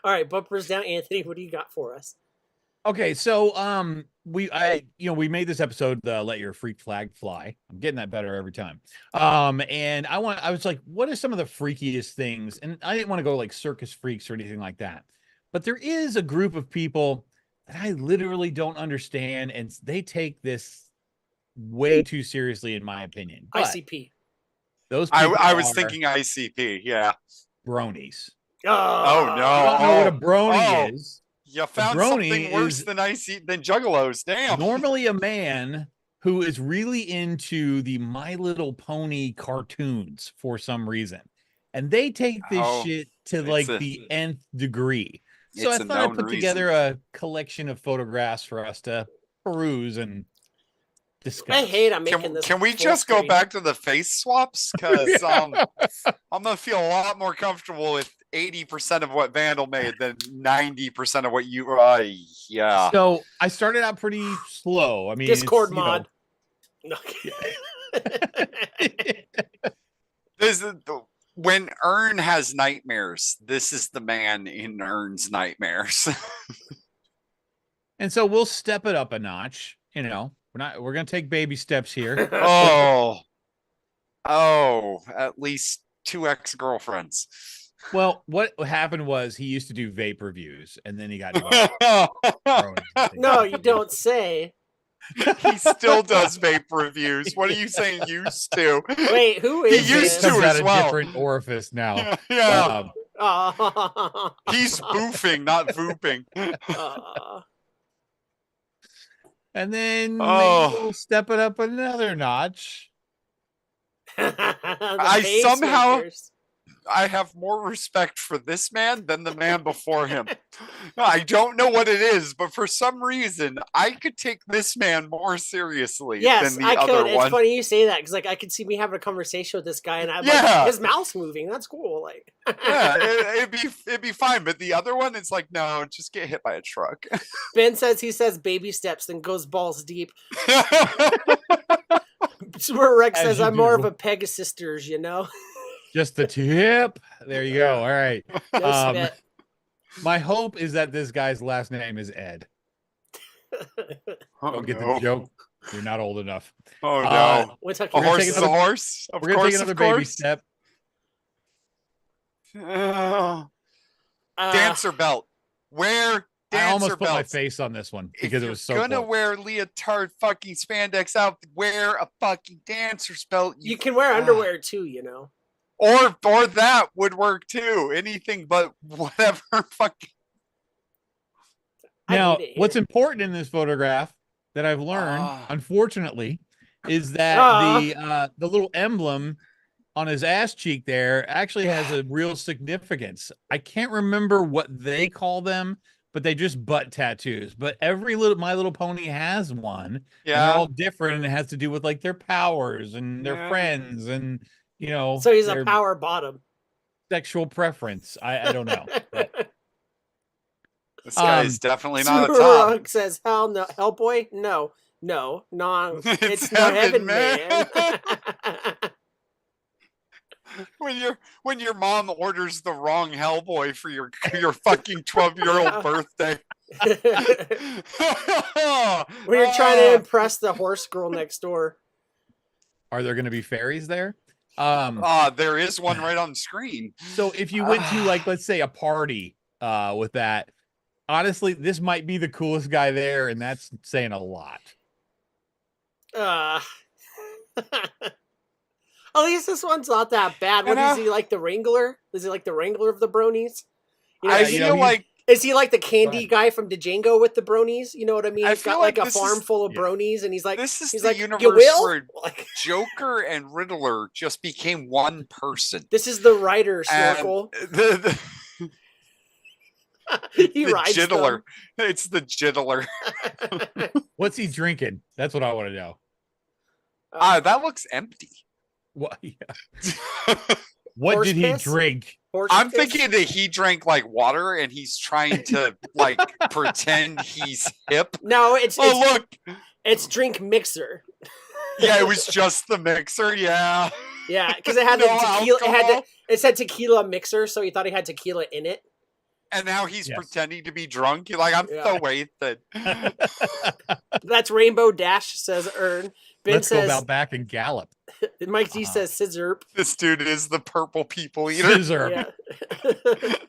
All right, bumpers down, Anthony. What do you got for us? Okay, so we made this episode, Let Your Freak Flag Fly. I'm getting that better every time. And I was like, what are some of the freakiest things? And I didn't want to go like circus freaks or anything like that. But there is a group of people that I literally don't understand, and they take this way too seriously, in my opinion. But ICP. those I people was are thinking ICP. Yeah. bronies. Oh, no. I don't know what a Oh, brony oh. is. You found brony something worse is- than than juggalos. Damn. Normally a man who is really into the My Little Pony cartoons for some reason. And they take this Oh. shit to It's like a- the nth degree. So It's I a thought I'd known put reason. together a collection of photographs for us to peruse and discuss. I hate I'm making this. Can we full just go screen. back to the face swaps? Because Yeah. I'm gonna feel a lot more comfortable with 80% of what Vandal made than 90% of what you. Yeah. So I started out pretty slow. I mean, it's, Discord you know, mod. No. This is when Ern has nightmares. This is the man in Ern's nightmares. and so we'll step it up a notch. You know, we're gonna take baby steps here. Oh, at least 2 ex-girlfriends. Well, what happened was he used to do vape reviews, and then he got involved. No, you don't say. He still does vape reviews. What are you saying used to? Wait, who He is used this? to Comes as out a well. different orifice now. Yeah. Um, Oh. He's boofing, not vooping. and then Oh. maybe we'll step it up another notch. I somehow- I have more respect for this man than the man before him. I don't know what it is, but for some reason, I could take this man more seriously Yes, than the I other could. It's one. funny you say that because, like, I could see me having a conversation with this guy, and I'm Yeah. like, his mouth's moving. That's cool. Like, Yeah, it'd be fine. But the other one, it's like, no, just get hit by a truck. Ben says he says baby steps, then goes balls deep. Where Rex As says you I'm more do. of a Pegasisters, you know. Just the tip. There you go. All right. Just Um, a bit. My hope is that this guy's last name is Ed. Oh, Don't get no. the joke. You're not old enough. Oh, no. We'll talk A gonna horse take is a another- horse. Of We're gonna course, take another of baby course. step. Dancer belt. Wear I dancer almost put my belts. face on this one If because it you're was so gonna close. wear leotard fucking spandex out, wear a fucking dancer's belt. You can wear underwear too, you know. Or that would work too. Anything but whatever fucking. I Now, hate it what's here. important in this photograph that I've learned, Ah. unfortunately, is that the little emblem on his ass cheek there actually has a real significance. I can't remember what they call them, but they just butt tattoos. But every little My Little Pony has one, and they're Yeah. all different, and it has to do with like their powers and their Yeah. friends and So he's a their power bottom. sexual preference. I don't know. But This guy's definitely not a top. Surug says, "Hell no, Hellboy, no, no, It's it's no heaven, heaven, man." When your mom orders the wrong Hellboy for your fucking 12-year-old birthday. When you're trying to impress the horse girl next door. are there going to be fairies there? There is one right on screen. So if you went to like, let's say a party with that, honestly, this might be the coolest guy there, and that's saying a lot. At least this one's not that bad. What You is know? he like, the Wrangler? Is he like the Wrangler of the bronies? You know, I is, he, you know, feel he's- like is he like the candy ahead. guy from Django with the bronies? You know what I mean? I He's got feel like like a this is- farm full of yeah. bronies, and he's like, this is he's the like, universe you will? where Like, Joker and Riddler just became one person. this is the rider And snorkel. the He rides jittler. It's the jittler. What's he drinking? That's what I want to know. them. That looks empty. What? Yeah. What Horse did he piss? drink? Horse I'm piss? thinking that he drank like water and he's trying to like pretend he's hip. No, it's Oh look, it's drink mixer. yeah, it was just the mixer. Yeah, Yeah, because it had No the tequila. alcohol? It said tequila mixer, so he thought he had tequila in it. and now he's Yes. pretending to be drunk. You're like, I'm Yeah. so wasted. That's Rainbow Dash, says Ern. Ben Let's go says, about back and gallop. Mike G Uh-huh. says scissor. This dude is the purple people eater. Scissor. Yeah.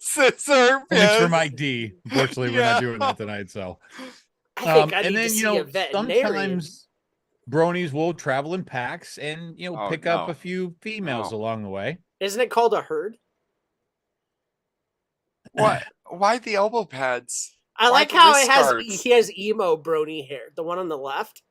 Scissor. Points for yes. Mike D. Unfortunately, we're Yeah. not doing that tonight. So, I think I need and to then see a veterinarian. sometimes bronies will travel in packs and Oh, pick up no. a few females No. along the way. Isn't it called a herd? What? Why the elbow pads? I Why like the how wrist it has. guards? He has emo brony hair. The one on the left.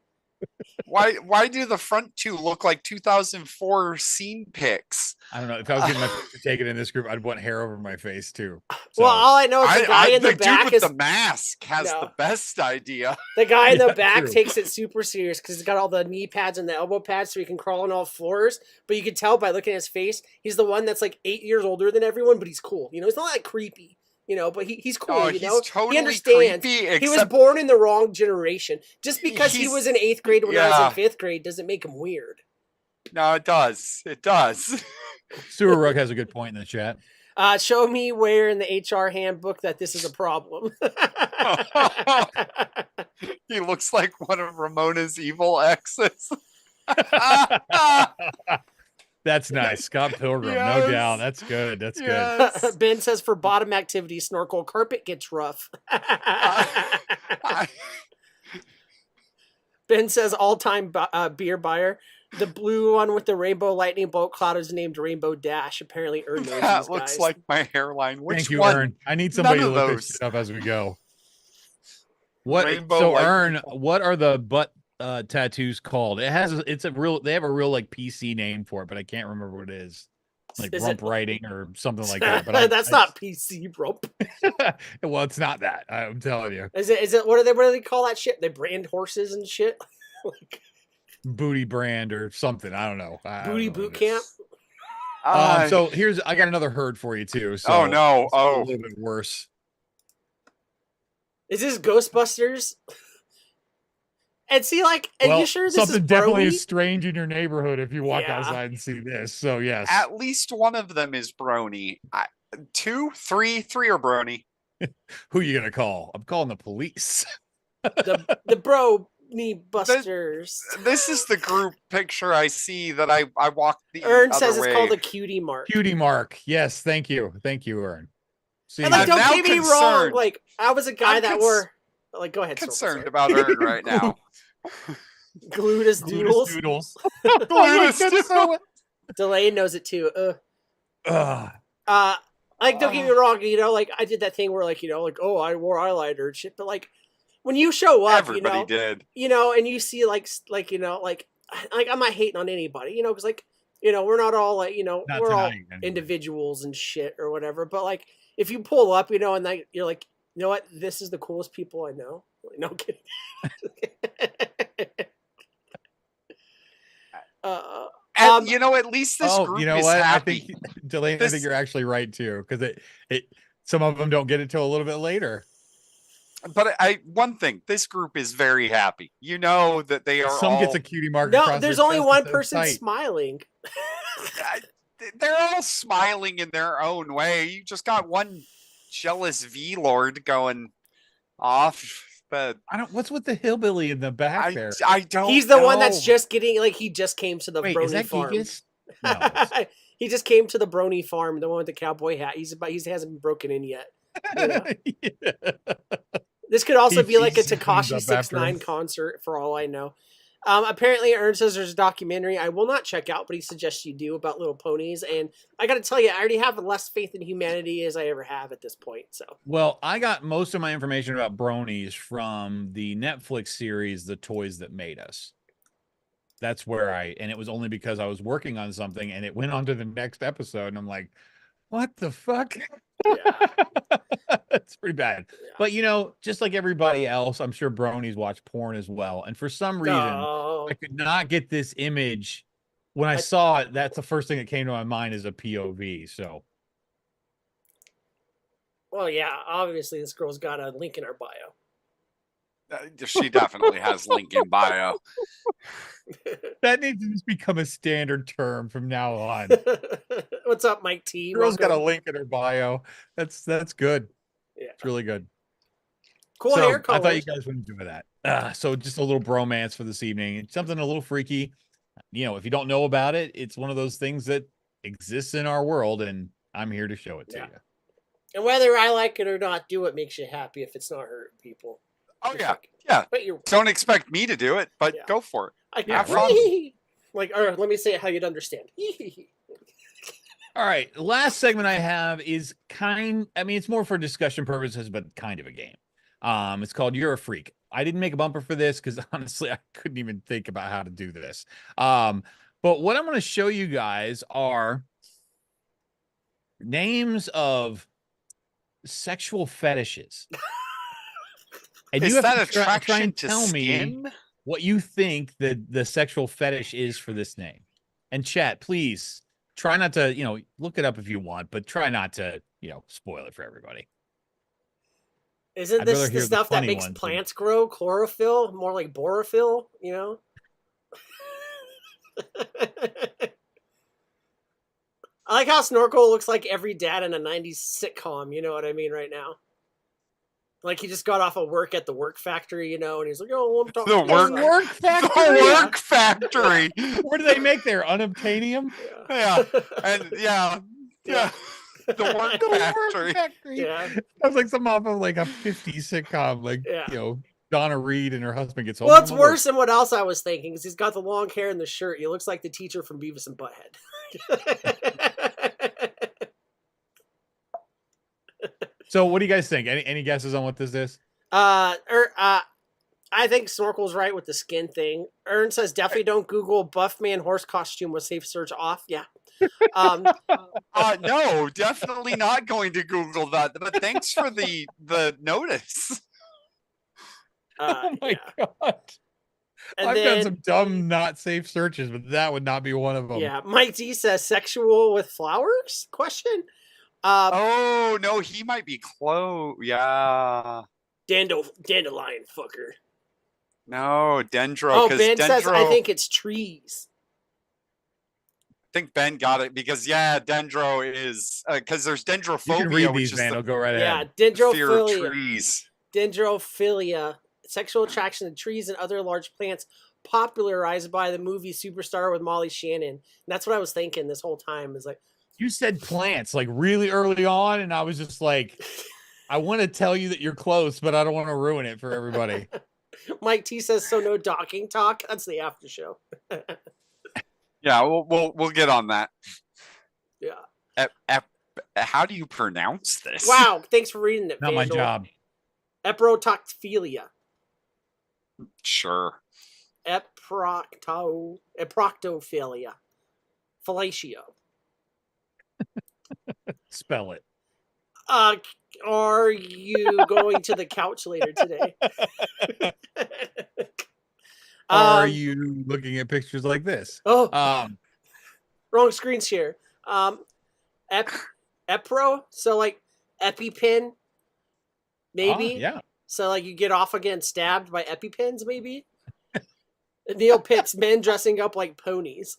Why do the front two look like 2004 scene pics? I don't know. If I was getting my picture taken in this group, I'd want hair over my face too. So, Well, all I know is the guy in the dude back with is the mask has No. the best idea. the guy in the Yeah, back true. takes it super serious because he's got all the knee pads and the elbow pads so he can crawl on all fours. But you can tell by looking at his face, he's the one that's like 8 years older than everyone, but he's cool. You know, he's not like creepy. You know, but he's cool. Oh, you he's know, totally he understands. creepy. He was Except born in the wrong generation. Just because he He's- was in 8th grade when I was yeah. in 5th grade doesn't make him weird. no, it does. It does. Sewer Rug has a good point in the chat. Show me where in the HR handbook that this is a problem. He looks like one of Ramona's evil exes. That's nice. Scott Pilgrim, no Yes. doubt. That's good. That's good. Yes. Ben says for bottom activity, snorkel, carpet gets rough. I- Ben says all-time beer buyer. The blue one with the rainbow lightning bolt cloud is named Rainbow Dash. Apparently, Ern knows that these looks guys. like my hairline. Which Thank you, one? Ern. I need somebody to None of look those. this shit up as we go. What? Rainbow So, lightning Ern, bolt. what are the butt tattoos called? They have a real like PC name for it, but I can't remember what it is. Like Is rump it- writing or something like that. But That's not PC, bro. Well, it's not that. I'm telling you, Is it? What do they call that shit? They brand horses and shit. Like, booty brand or something. I don't know. I don't booty know boot what it camp. is. Uh, So I got another herd for you too. So oh no! it's a Oh, little bit worse. Is this Ghostbusters? And see, like, are Well, you sure this something is definitely Brony? is strange in your neighborhood if you walk Yeah. outside and see this. So yes, at least one of them is Brony. Two, three are Brony. who you gonna call? I'm calling the police. the Brony Busters. This is the group picture I see that I walked the Ern other says it's way. called a cutie mark. Cutie Mark. Yes, thank you, Ern. See, And like, I'm don't now get me wrong. concerned. Like, I was a guy I'm that cons- were like, go ahead. Sorrel, concerned sorry. about Ern right now. Glued as doodles. Doodles. Gluteus Doodle. Delay knows it too. Ugh. Like, don't get me wrong. You know, like I did that thing where, like, you know, like, oh, I wore eyeliner and shit. But like, when you show up, Everybody did. you know, and you see you know, like I'm not hating on anybody, you know, because like, you know, we're not all like, you know, Not we're all tonight, anyway. individuals and shit or whatever. But like, if you pull up, you know, and like you're like, you know what, this is the coolest people I know. Like, no kidding. And you know, at least this group you know is what? happy. I think Delaney, I This- think you're actually right too, because it some of them don't get it till a little bit later. But one thing, this group is very happy. You know that they are Some all. gets a cutie mark. No, across there's their only chest one that says person tight. smiling. They're all smiling in their own way. You just got one jealous V Lord going off. But I don't. What's with the hillbilly in the back there? I don't. He's the one that's know. just getting like he just came to the Wait, Brony is that farm. Gigas? No, it's- He just came to the Brony farm, the one with the cowboy hat. He hasn't been broken in yet. Yeah. Yeah. This could also He be like a cleans Takashi up 69 after. concert for all I know. Apparently, Ern says there's a documentary I will not check out, but he suggests you do about little ponies. And I got to tell you, I already have less faith in humanity as I ever have at this point. So Well, I got most of my information about bronies from the Netflix series, The Toys That Made Us. That's where and it was only because I was working on something and it went on to the next episode. And I'm like, what the fuck? yeah, It's pretty bad. But, you know, just like everybody else, I'm sure bronies watch porn as well. And for some reason, No. I could not get this image. When I saw it, that's the first thing that came to my mind is a POV. So, Well, yeah, obviously this girl's got a link in her bio. She definitely has link in bio. that needs to just become a standard term from now on. What's up, Mike T? Girl's got a Welcome. link in her bio. That's good. Yeah. It's really good. Cool So, hair I color. thought you guys wouldn't do that. So just a little bromance for this evening. It's something a little freaky. You know, if you don't know about it, it's one of those things that exists in our world, and I'm here to show it to Yeah. you. And whether I like it or not, do what makes you happy if it's not hurting people. Oh Just yeah, like- yeah. But you're Don't expect me to do it, but Yeah. go for it. I Yeah, can right. like, or let me say it how you'd understand. All right. The last segment I have is it's more for discussion purposes, but kind of a game. It's called You're a Freak. I didn't make a bumper for this because honestly, I couldn't even think about how to do this. But what I'm going to show you guys are names of sexual fetishes. And Is you have that to try attraction and to tell me skin? what you think the sexual fetish is for this name. And chat, please try not to, look it up if you want, but try not to, spoil it for everybody. Isn't I'd rather this the hear the stuff that funny makes ones. plants grow? Chlorophyll? More like borophyll, I like how Snorkel looks like every dad in a 90s sitcom, you know what I mean, right now. Like he just got off of work at the work factory, and he's like, "Oh, I'm talking The to my work- son." Work factory. The work factory. What do they make there? Unobtainium? Yeah. And yeah. The work The factory. Work factory. Yeah. Sounds like some off of like a 50s sitcom, like Yeah. Donna Reed and her husband gets home. Well, it's from work. worse than what else I was thinking, because he's got the long hair and the shirt. He looks like the teacher from Beavis and Butthead. So what do you guys think? Any guesses on what this is? I think Snorkel's right with the skin thing. Ern says definitely don't Google buff man horse costume with safe search off. Yeah. No, definitely not going to Google that. But thanks for the notice. Oh my god. And I've then, done some dumb not safe searches, but that would not be one of them. Yeah, Mike D says sexual with flowers? Question. Oh no, he might be close. Yeah. Dandelion fucker. No, Dendro. Oh, 'cause Ben Dendro, says I think it's trees. I think Ben got it because Dendro is because there's You can dendrophobia, read which these, is man. the I'll go right Yeah, ahead. fear of dendrophilia. trees. Dendrophilia, sexual attraction to trees and other large plants, popularized by the movie Superstar with Molly Shannon. And that's what I was thinking this whole time. Is like, You said plants like really early on, and I was just like, I want to tell you that you're close, but I don't want to ruin it for everybody. Mike T says, so no docking talk. That's the after show. Yeah, we'll get on that. Yeah. How do you pronounce this? Wow. Thanks for reading it. Not my Vandal. job. Eprotoctophilia. Sure. Eproctophilia. Fellatio. Spell it. Are you going to the couch later today? Are you looking at pictures like this? Oh, wrong screen share. Epro, so like EpiPen, maybe. Yeah. So like you get off again stabbed by EpiPens, maybe. Neil Pitts, men dressing up like ponies.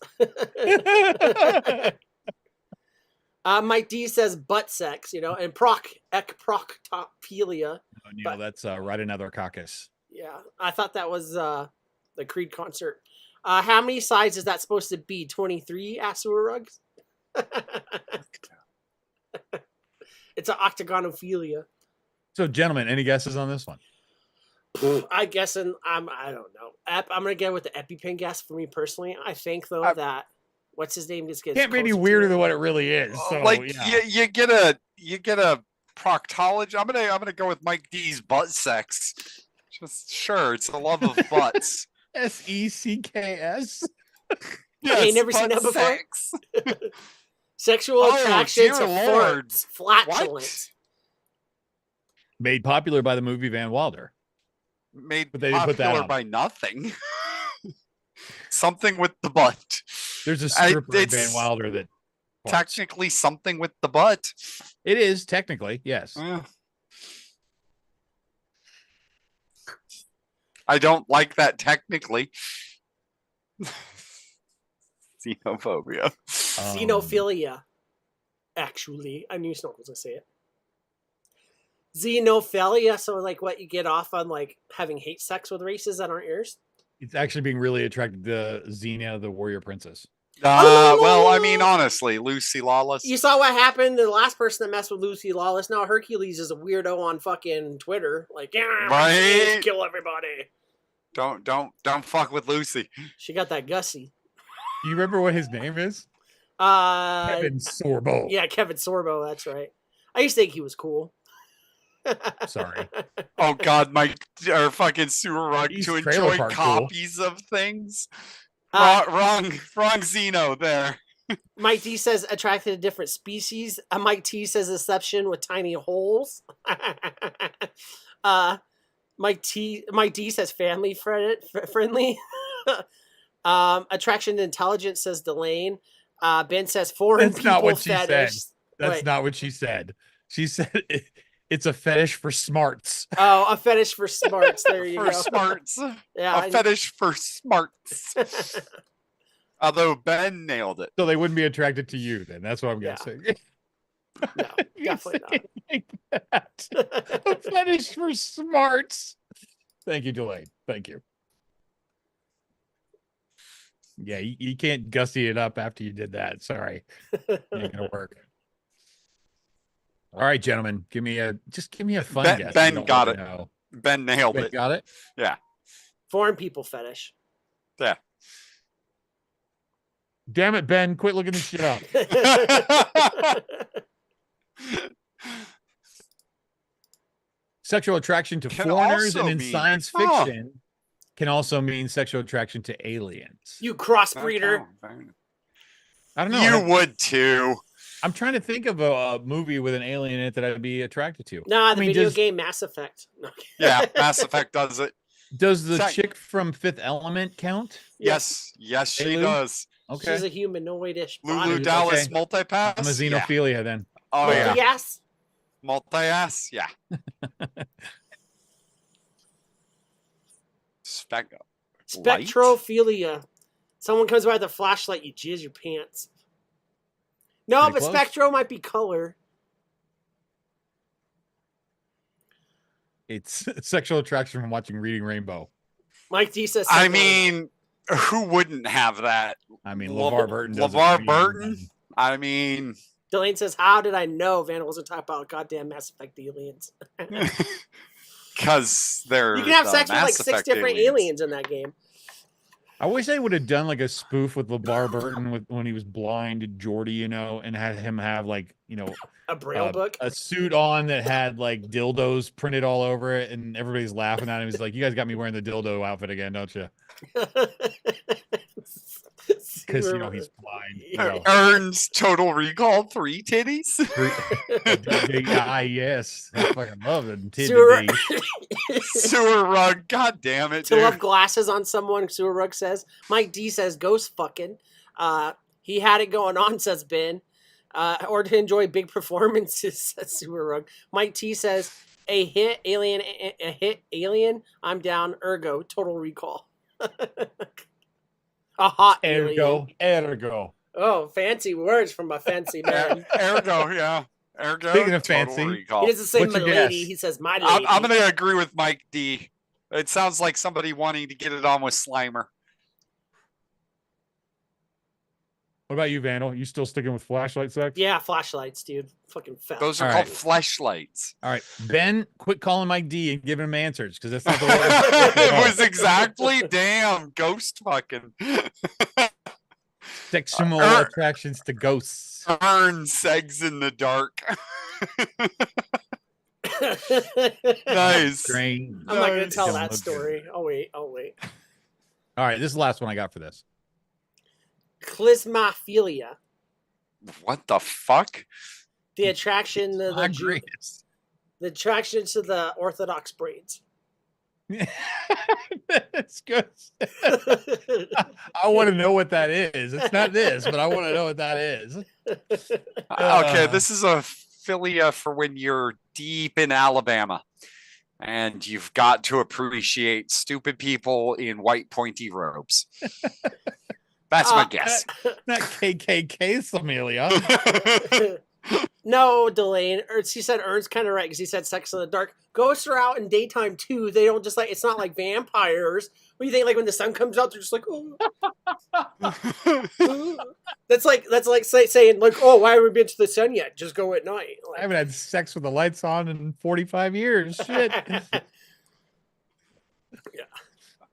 Mike D says butt sex, and proctophilia. Oh, Neil, that's right another caucus. Yeah, I thought that was the Creed concert. How many sides is that supposed to be? 23 Asura rugs? It's an octagonophilia. So, gentlemen, any guesses on this one? I guess, I don't know. I'm gonna go with the EpiPen guess for me personally. I think though that what's his name just gets Can't be any closer to weirder it. than what it really is. So, you get a proctology. I'm gonna go with Mike D's butt sex. Just sure, it's a love of butts. SECKS. I ain't never seen butt that before. sex. Sexual Oh, attraction dear to Lord. farts, flatulence. Made popular by the movie Van Wilder. Made But they didn't put that popular on by nothing. Something with the butt. There's a stripper in it's Van Wilder that farts. Technically, something with the butt. It is technically, yes. I don't like that technically. Xenophobia. Xenophilia. Actually, I knew someone was gonna say it. Xenophilia, so like what you get off on like having hate sex with races that aren't yours. It's actually being really attracted to Xena, the warrior princess. Well, I mean, honestly, Lucy Lawless. You saw what happened to the last person that messed with Lucy Lawless. Now Hercules is a weirdo on fucking Twitter. Like, yeah, Right? kill everybody. Don't fuck with Lucy. She got that gussy. Do you remember what his name is? Kevin Kevin Sorbo. Yeah, Kevin Sorbo. That's right. I used to think he was cool. Sorry. Oh God, Mike or fucking Sewer Rug He's to trailer enjoy park cool. copies of things. Uh, Wrong Xeno there. Mike D says attracted to different species. Mike T says exception with tiny holes. Mike D says family friendly. Attraction to intelligence says Delane. Ben says foreign That's not people what she said. fetish. That's Wait. not what she said. She said it's a fetish for smarts. Oh, a fetish for smarts. There you For go. smarts. Yeah, A fetish for smarts. Although Ben nailed it. So they wouldn't be attracted to you then. That's what I'm Yeah. guessing. No, definitely Like that. A fetish for smarts. Thank you, Delane. Thank you. Yeah, you can't gussy it up after you did that. Sorry. Ain't gonna work. All right, gentlemen. Give me a fun guess. Ben You don't got really it. know. Ben nailed Ben it. got it? Yeah. Foreign people fetish. Yeah. Damn it, Ben. Quit looking this shit up. Sexual attraction to Can foreigners also and in mean- science Huh. fiction can also mean sexual attraction to aliens. You crossbreeder. I don't know. You would too. I'm trying to think of a movie with an alien in it that I'd be attracted to. Nah, the I mean, video does- game Mass Effect. No. Yeah, Mass Effect does it. Does the Sec- chick from Fifth Element count? Yes, yes, she Lulu? does. Okay. She's a human, no way to Lulu body. Dallas Okay. multipass. I'm a Yeah. xenophilia then. Oh yeah, Yes. multi-ass. Yeah. Spec. Light? Spectrophilia. Someone comes by with a flashlight, you jizz your pants. No, Pretty but close. spectro might be color. It's sexual attraction from watching Reading Rainbow. Mike D says. I something like mean, who wouldn't have that? I mean, Le- LeVar Burton does it LeVar for you, Burton? man. I mean, that. Delane says, "How did I know Van wasn't talking about goddamn Mass Effect aliens?" because they're You can have the sex with like Mass 6 Effect different aliens in that game. I wish they would have done like a spoof with LeVar Burton with when he was blind to Jordy, you know, and had him have like, you know, A braille book. a suit on that had like dildos printed all over it, and everybody's laughing at him. He's like, "You guys got me wearing the dildo outfit again, don't you?" Because you know he's blind. You know. Earns Total Recall 3 titties. Yes, I fucking love it. Sewer- Sewer Rug. God damn it, to dude. love glasses on someone, Sewer Rug says. Mike D says ghost fucking. He had it going on, says Ben. Or to enjoy big performances, says Sewer Rug. Mike T says a hit alien. I'm down. Ergo, Total Recall. A hot alien. Ergo. Oh, fancy words from a fancy man. Ergo, yeah. Ergo. Speaking of Total fancy, Recall. He doesn't say What's my your lady. guess? He says my lady. I'm going to agree with Mike D. It sounds like somebody wanting to get it on with Slimer. What about you, Vandal? You still sticking with flashlight sex? Yeah, flashlights, dude. Fucking fell. Those are All called right. fleshlights. All right, Ben, quit calling Mike D and giving him answers because that's not the It word. was exactly damn ghost fucking. Sexual attractions to ghosts. Earns eggs in the dark. Nice. Strange. I'm not gonna tell Don't that look story. I'll wait. I'll wait. All right, this is the last one I got for this. Clismophilia. What the fuck? The attraction to the Agrees. the attraction to the Orthodox braids. That's good. I want to know what that is. It's not this, but I want to know what that is. Okay, this is a philia for when you're deep in Alabama and you've got to appreciate stupid people in white pointy robes. That's my guess. Not KKK, Samelia. No, Delane. He said Ern's kind of right because he said sex in the dark. Ghosts are out in daytime too. They don't just like it's not like vampires. What do you think? Like when the sun comes out, they're just like, oh. That's like saying like, oh, why haven't we been to the sun yet? Just go at night. I Like, haven't had sex with the lights on in 45 years. Shit.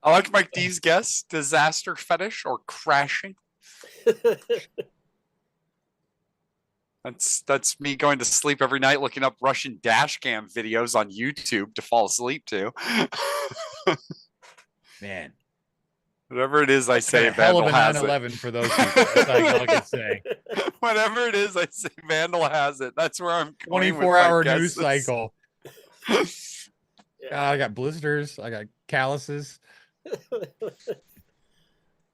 I like Mike D's guess. Disaster fetish or crashing. That's me going to sleep every night looking up Russian dash cam videos on YouTube to fall asleep to. Man, Whatever it is I say, a hell of Vandal a has it. 9/11 for those people. That's all I can say. Whatever it is I say, Vandal has it. That's where I'm going with 24-hour my news guesses. cycle. Yeah. I got blisters. I got calluses. What do you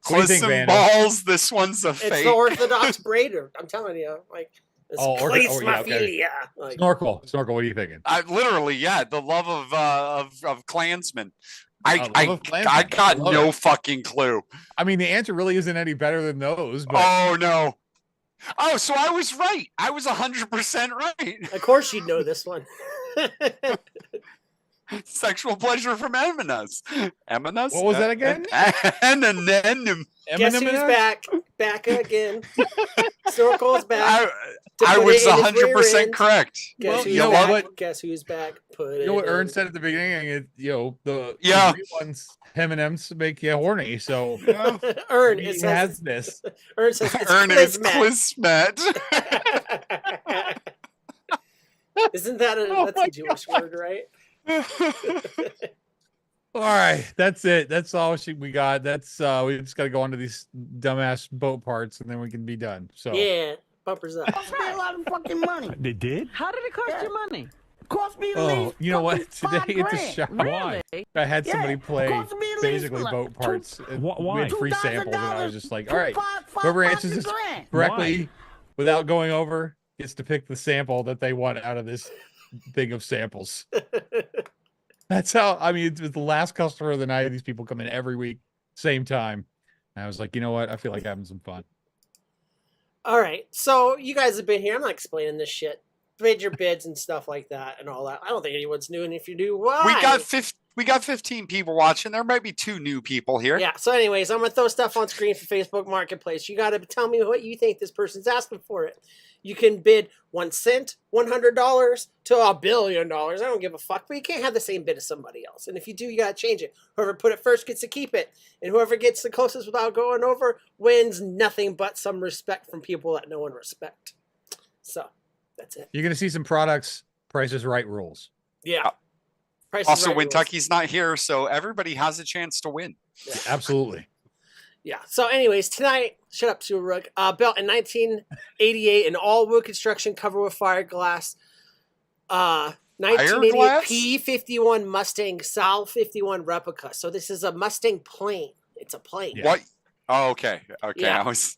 Cliss think, and Vandal? balls. This one's a It's fake. the Orthodox braider. I'm telling you, like it's Yeah, okay. like, Snorkel. What are you thinking? I literally, yeah, the love of Klansmen. Love of Klansmen. I got I love no it. fucking clue. I mean, the answer really isn't any better than those, but Oh no. Oh, so I was right. I was 100% right. of course you'd know this one. Sexual pleasure from Eminas. Eminas? What was that again? Guess who's back? Back again. Snorkel's back. I put was it in his rear 100% end. correct. Guess Well, who's you know back? what? Guess who's back? Put you know what it Ern in. said at the beginning? The Yeah. green ones M&Ms make you horny. So Ern, he it has says this. Ern says it's Earn is Klizmet. Klismet. Isn't that Oh that's my a Jewish word, right? All right, that's it. That's all we got. That's we just got to go on to these dumbass boat parts, and then we can be done. So Yeah, bumpers up. Cost me a lot of fucking money. They did? How did it cost you money? Cost me at Oh, least you know what? fucking Today at the $5,000. shop, Why? Really? I had Yeah, somebody play cost me at least basically like boat parts. and we Why? had free samples, and I was just like, all right, whoever $2,500 answers this $5,000. correctly without going over gets to pick the sample that they want out of this thing of samples. That's how. I mean, it's the last customer of the night. These people come in every week, same time. And I was like, you know what? I feel like having some fun. All right, so you guys have been here. I'm not explaining this shit. Bid your bids and stuff like that and all that. I don't think anyone's new, and if you do, why? We got 15 people watching. There might be 2 new people here. Yeah. So, anyways, I'm gonna throw stuff on screen for Facebook Marketplace. You got to tell me what you think this person's asking for it. You can bid 1 cent, $100 to $1 billion. I don't give a fuck, but you can't have the same bid as somebody else. And if you do, you gotta change it. Whoever put it first gets to keep it, and whoever gets the closest without going over wins nothing but some respect from people that no one respect. So, that's it. You're gonna see some products, Price is Right rules. Yeah. Price is Also, Right rules. Wintucky's not here, so everybody has a chance to win. Absolutely. Yeah. So, anyways, tonight, shut up, Sewer Rug. Built in 1988, an all-wood construction covered with fiberglass. 1988 Fiberglass? P-51 Mustang Sal 51 replica. So this is a Mustang plane. It's a plane. Yeah. What? Oh, okay. Okay. Yeah. I was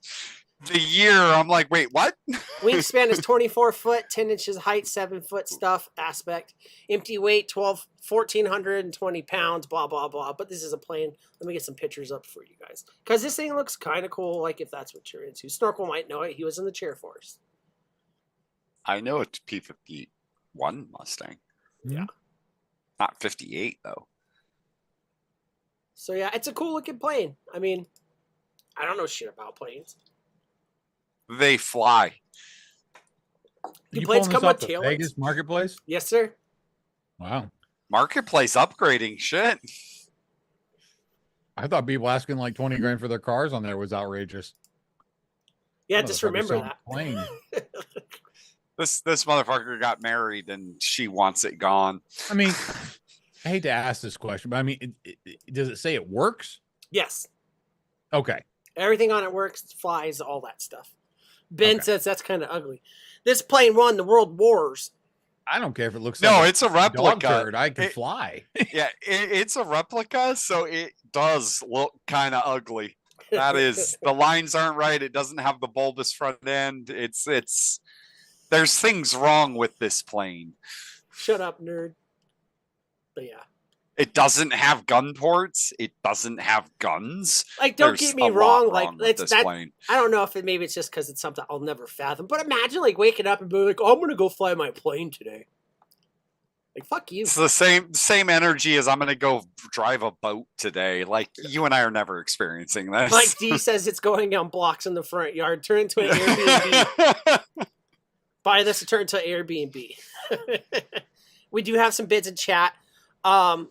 the year. I'm like, wait, what? Wingspan is 24 foot, 10 inches height, 7 foot stuff aspect. Empty weight, 1,420 pounds, blah, blah, blah. But this is a plane. Let me get some pictures up for you guys. Because this thing looks kind of cool, like if that's what you're into. Snorkel might know it. He was in the chair force. I know it's P-51 Mustang. Yeah. Not 58 though. So yeah, it's a cool looking plane. I mean, I don't know shit about planes. They fly. Do You planes pulling come this with off the taillights? Vegas Marketplace? Yes, sir. Wow. Marketplace upgrading shit. I thought people asking like 20 grand for their cars on there was outrageous. Yeah, just Motherfucker remember selling that. a plane. This motherfucker got married and she wants it gone. I mean, I hate to ask this question, but I mean, does it say it works? Yes. Okay. Everything on it works, flies, all that stuff. Ben Okay. says that's kind of ugly. This plane won the world wars. I don't care if it looks No, like it's a dog replica. turd. I can It- fly. Yeah, it's a replica, so it does look kind of ugly. That is, the lines aren't right. It doesn't have the bulbous front end. It's there's things wrong with this plane. Shut up, nerd. But yeah. It doesn't have gun ports. It doesn't have guns. Like, don't There's get a me lot wrong. Like, with it's this that. plane. I don't know if maybe it's just because it's something I'll never fathom. But imagine like waking up and being like, "Oh, I'm gonna go fly my plane today." Like, fuck you. It's the same energy as I'm gonna go drive a boat today. Like you and I are never experiencing this. Mike D says it's going down blocks in the front yard. Turn into an Airbnb. Buy this and turn into an Airbnb. We do have some bids in chat. Sewer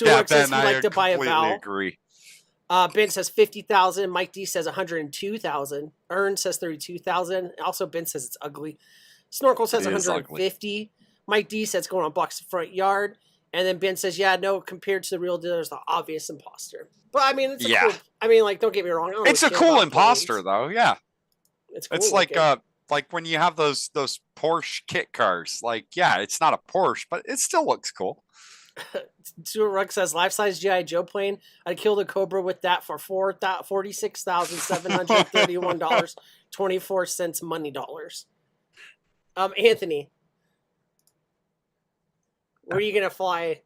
yeah, Rug says Ben, he'd I like to buy a completely vowel. agree. Ben says 50,000. Mike D says 102,000. Ern says 32,000. Also, Ben says it's ugly. Snorkel says It is 150. Mike D says going on Buck's front yard. And then Ben says, yeah, no, compared to the real deal, there's the obvious imposter. But I mean, it's a Yeah. cool, I mean, like, don't get me wrong. I don't It's a really care cool about imposter, planes. though. Yeah, It's cool it's looking. like when you have those Porsche kit cars. Like, yeah, it's not a Porsche, but it still looks cool. Stuart Rugg says life-size GI Joe plane. I'd kill the Cobra with that for $46,731.24 money dollars. Anthony, where are you gonna fly?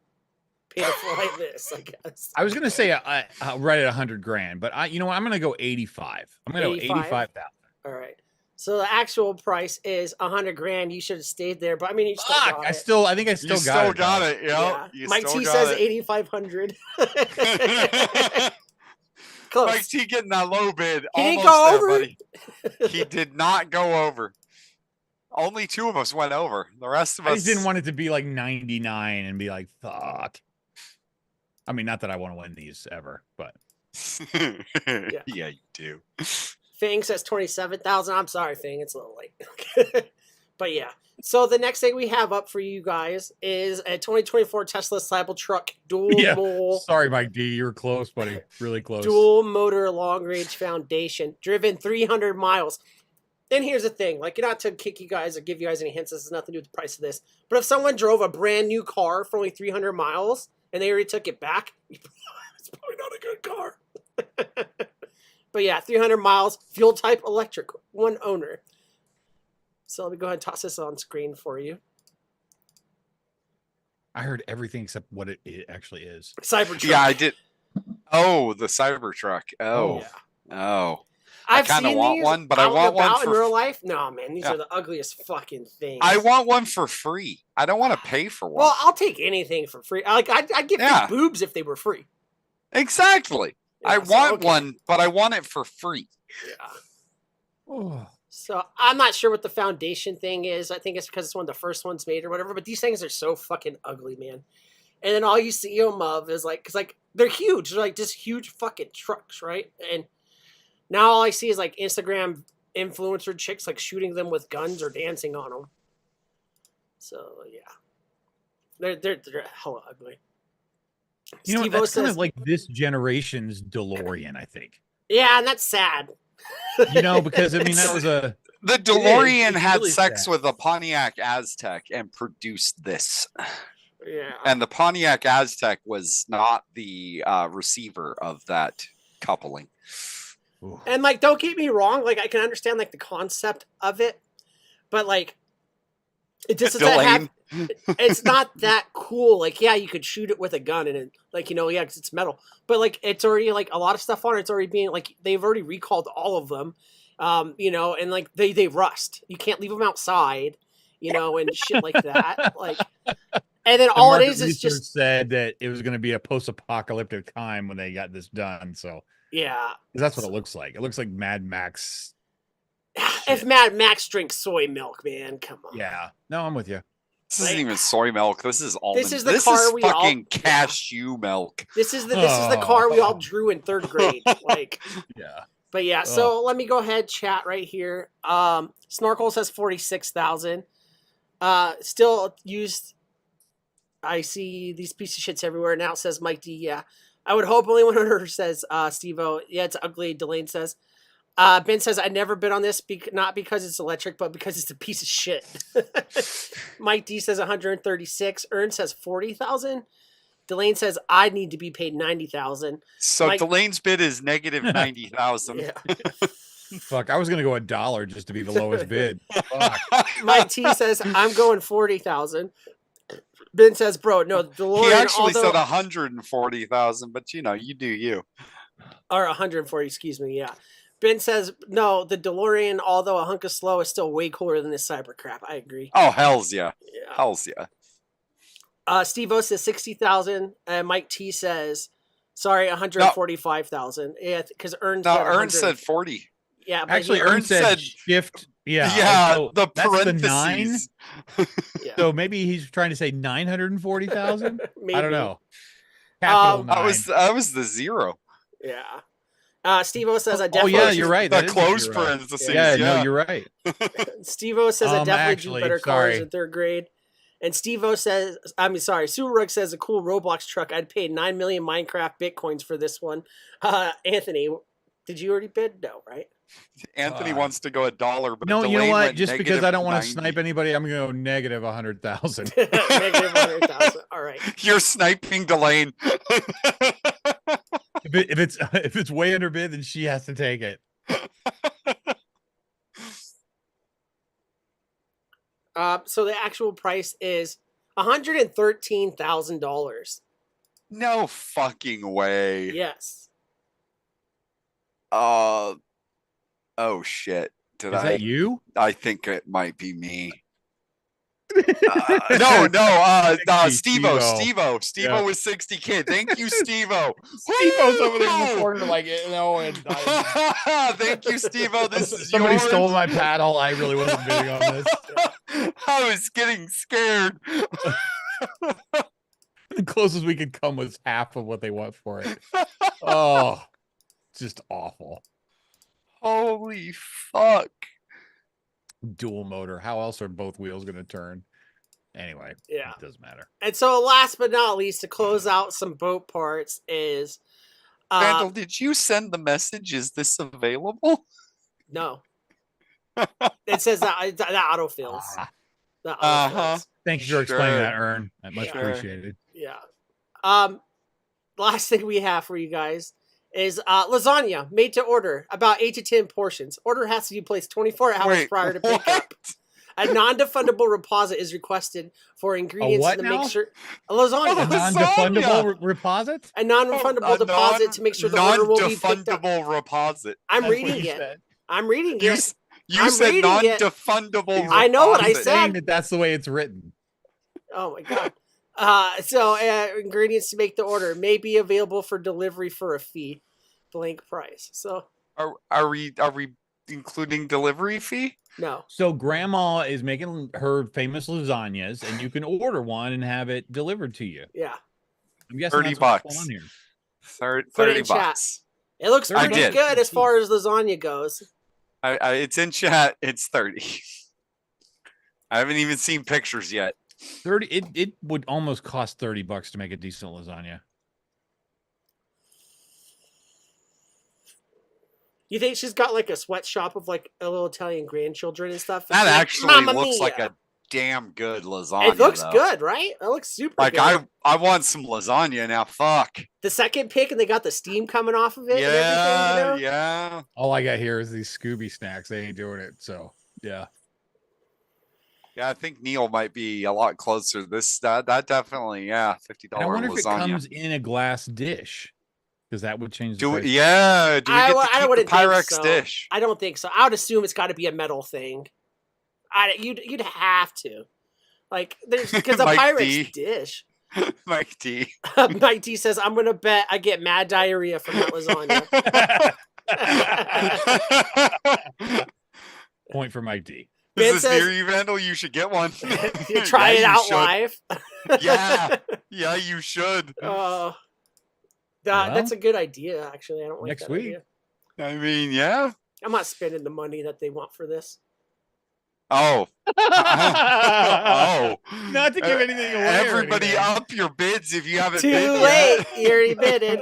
Pay to fly this, I guess. I was gonna say right at 100 grand, but you know what? I'm gonna go 85. I'm gonna go 85? 85,000. All right. So the actual price is 100 grand. You should have stayed there, but I mean, you still Fuck! got I it. still, I think I still You got still it. got though. it. Yeah. You Mike still T got says it. 8,500. Close. Mike T getting that low bid. He didn't Almost go there, over buddy. He did not go over. Only 2 of us went over. The rest of I us just didn't want it to be like 99 and be like, fuck. I mean, not that I want to win these ever, but yeah, you do. Fang says 27,000. I'm sorry, Fang. It's a little late. But yeah. So the next thing we have up for you guys is a 2024 Tesla Cybertruck yeah. dual Sorry, Mike D, you were close, buddy. Really close. dual motor long range foundation, driven 300 miles. And here's the thing, like, not to kick you guys or give you guys any hints, this has nothing to do with the price of this, but if someone drove a brand new car for only 300 miles and they already took it back, it's probably not a good car. But yeah, 300 miles, fuel type electric, one owner. So let me go ahead and toss this on screen for you. I heard everything except what it actually is. Cybertruck. Yeah, I did. Oh, the Cybertruck. Oh, Yeah. oh. I've kinda seen want these one, but I out and want one about in for- real life. No, man, these Yeah. are the ugliest fucking things. I want one for free. I don't want to pay for one. Well, I'll take anything for free. Like, I'd get Yeah. big boobs if they were free. Exactly. I Yeah, so, want okay. one, but I want it for free. Yeah. Oh. So I'm not sure what the foundation thing is. I think it's because it's one of the first ones made or whatever. But these things are so fucking ugly, man. And then all you see them of is like, because like they're huge. They're like just huge fucking trucks, right? And now all I see is like Instagram influencer chicks like shooting them with guns or dancing on them. So yeah, they're hella ugly. You know, Steve-O that's kind says, of like this generation's DeLorean, I think. yeah, and that's sad. You know, because I mean that was a The DeLorean It's had really sex sad. with a Pontiac Aztec and produced this. Yeah. And the Pontiac Aztec was not the receiver of that coupling. And like, don't get me wrong, like I can understand like the concept of it, but like, it just doesn't have. It's not that cool. Like, yeah, you could shoot it with a gun and it, like, you know, yeah, 'cause it's metal, but like, it's already like a lot of stuff on it. It's already being like they've already recalled all of them, you know, and like they rust. You can't leave them outside, you know, and shit like that. Like, and then The all it market is research just said that it was going to be a post-apocalyptic time when they got this done. So yeah. 'cause that's what it looks like. It looks like Mad Max. If Shit. Mad Max drinks soy milk, man, come on. Yeah. No, I'm with you. This isn't even soy milk. This is almond. This is the this car is we all- fucking cashew milk. This is the car we all Oh. drew in third grade. Like, Yeah. but yeah, so let me go ahead chat right here. Snorkel says 46,000. Still used. I see these piece of shits everywhere now. It says Mike D. Yeah, I would hope only one owner says Steve-O. Yeah, it's ugly. Delane says. Ben says I never bid on this, not because it's electric, but because it's a piece of shit. Mike D says 136. Ern says 40,000. Delane says I need to be paid 90,000. So Mike- Delane's bid is negative 90,000. Yeah. Fuck. I was going to go $1 just to be the lowest bid. Fuck. Mike T says I'm going 40,000. Ben says, bro, no, the DeLorean. He actually although, said 140,000, but you know, you do you. or 140, excuse me. Yeah. Ben says, no, the DeLorean, although a hunk of slow, is still way cooler than this cyber crap. I agree. Oh, hells yeah. Yeah. Hells yeah. Steve-O says 60,000. And Mike T says, sorry, 145,000. Yeah, because Ern No, said Ern 100. said 40. Yeah, but Actually, he- Ern Ern said said- shift. Yeah. Yeah, so the that's parentheses. The 9. yeah, So maybe he's trying to say 940,000. maybe. I don't know. Capital Um, 9. That was the zero. Yeah. Steve-O says I Oh definitely. yeah, you're right. The That is what close you're right. parentheses. Yeah, Yeah, no, you're right. Steve-O says I definitely Actually, do better cars sorry. in third grade. And Steve-O says, Subarug says a cool Roblox truck. I'd pay 9 million Minecraft Bitcoins for this one. Anthony, did you already bid? No, right? Anthony wants to go $1, but No, you know Delane what? went Just because I don't want to -90. snipe anybody, I'm going to go negative 100,000. Negative 100,000. All right. You're sniping Delane. If it's way under bid, then she has to take it. So the actual price is $113,000. No fucking way. Yes. Oh shit. Did Is that you? I think it might be me. No, Steve-O. Steve-O. Steve-O Yeah. was 60K. Thank you, Steve-O. Steve-O's over there in the Woo! corner, like, and Thank you, Steve-O. This is somebody yours. stole my paddle. I really wasn't bidding on this. I was getting scared. The closest we could come was half of what they want for it. Oh, just awful. Holy fuck. Dual motor. How else are both wheels going to turn? Anyway, Yeah. it doesn't matter. And so last but not least, to close out some boat parts is Randall, did you send the message? Is this available? no. It says that autofills. Ah, That Uh-huh. autofills. thank you for explaining Sure. that, Ern. Much Sure. appreciated. Yeah. Last thing we have for you guys is lasagna made to order, about 8 to 10 portions. Order has to be placed 24 hours Wait, prior to what? pickup. A non-defundable deposit is requested for ingredients what to now? make sure a lasagna. A non-defundable reposit? A non-refundable A deposit to make sure the order will be picked up. non-defundable reposit. I'm That's what reading you it. said. I'm reading You, it. s- you I'm said reading it. non-defundable. I know what I reposit. said. Saying that that's the way it's written. Oh my god. So ingredients to make the order may be available for delivery for a fee, blank price. So Are we including delivery fee? no. So grandma is making her famous lasagnas, and you can order one and have it delivered to you. Yeah. I'm guessing $30 that's what's going on here. Put it 30 in chat. bucks. It looks I pretty did. good as far as lasagna goes. It's in chat. It's 30. I haven't even seen pictures yet. 30. It would almost cost $30 to make a decent lasagna. You think she's got like a sweatshop of like a little Italian grandchildren and stuff? That It's like, actually "Mamma looks like mia." a damn good lasagna. It looks though. good, right? It looks super Like good. I want some lasagna now. Fuck. The second pick, and they got the steam coming off of it. Yeah, and everything, you know? yeah. All I got here is these Scooby snacks. They ain't doing it. So yeah. Yeah, I think Neil might be a lot closer. That definitely, yeah, $50 And I wonder if it lasagna. comes in a glass dish, because that would change the Do price. we, yeah, do we I get w- to I keep the wouldn't think Pyrex so. dish? I don't think so. I would assume it's got to be a metal thing. You'd have to, like, there's because a Mike Pyrex D. dish. Mike D. Mike D says, "I'm gonna bet I get mad diarrhea from that lasagna." Point for Mike D. Ben Is this says- near you, Vandal? You should get one. You try Yeah, it you out should. live. Yeah, yeah, you should. That's Well, a good idea. Actually, I don't like next that week. idea. I mean, yeah. I'm not spending the money that they want for this. Oh. Oh. Not to give anything away. or Everybody anything. up your bids if you haven't Too bid late. yet. You already bidded.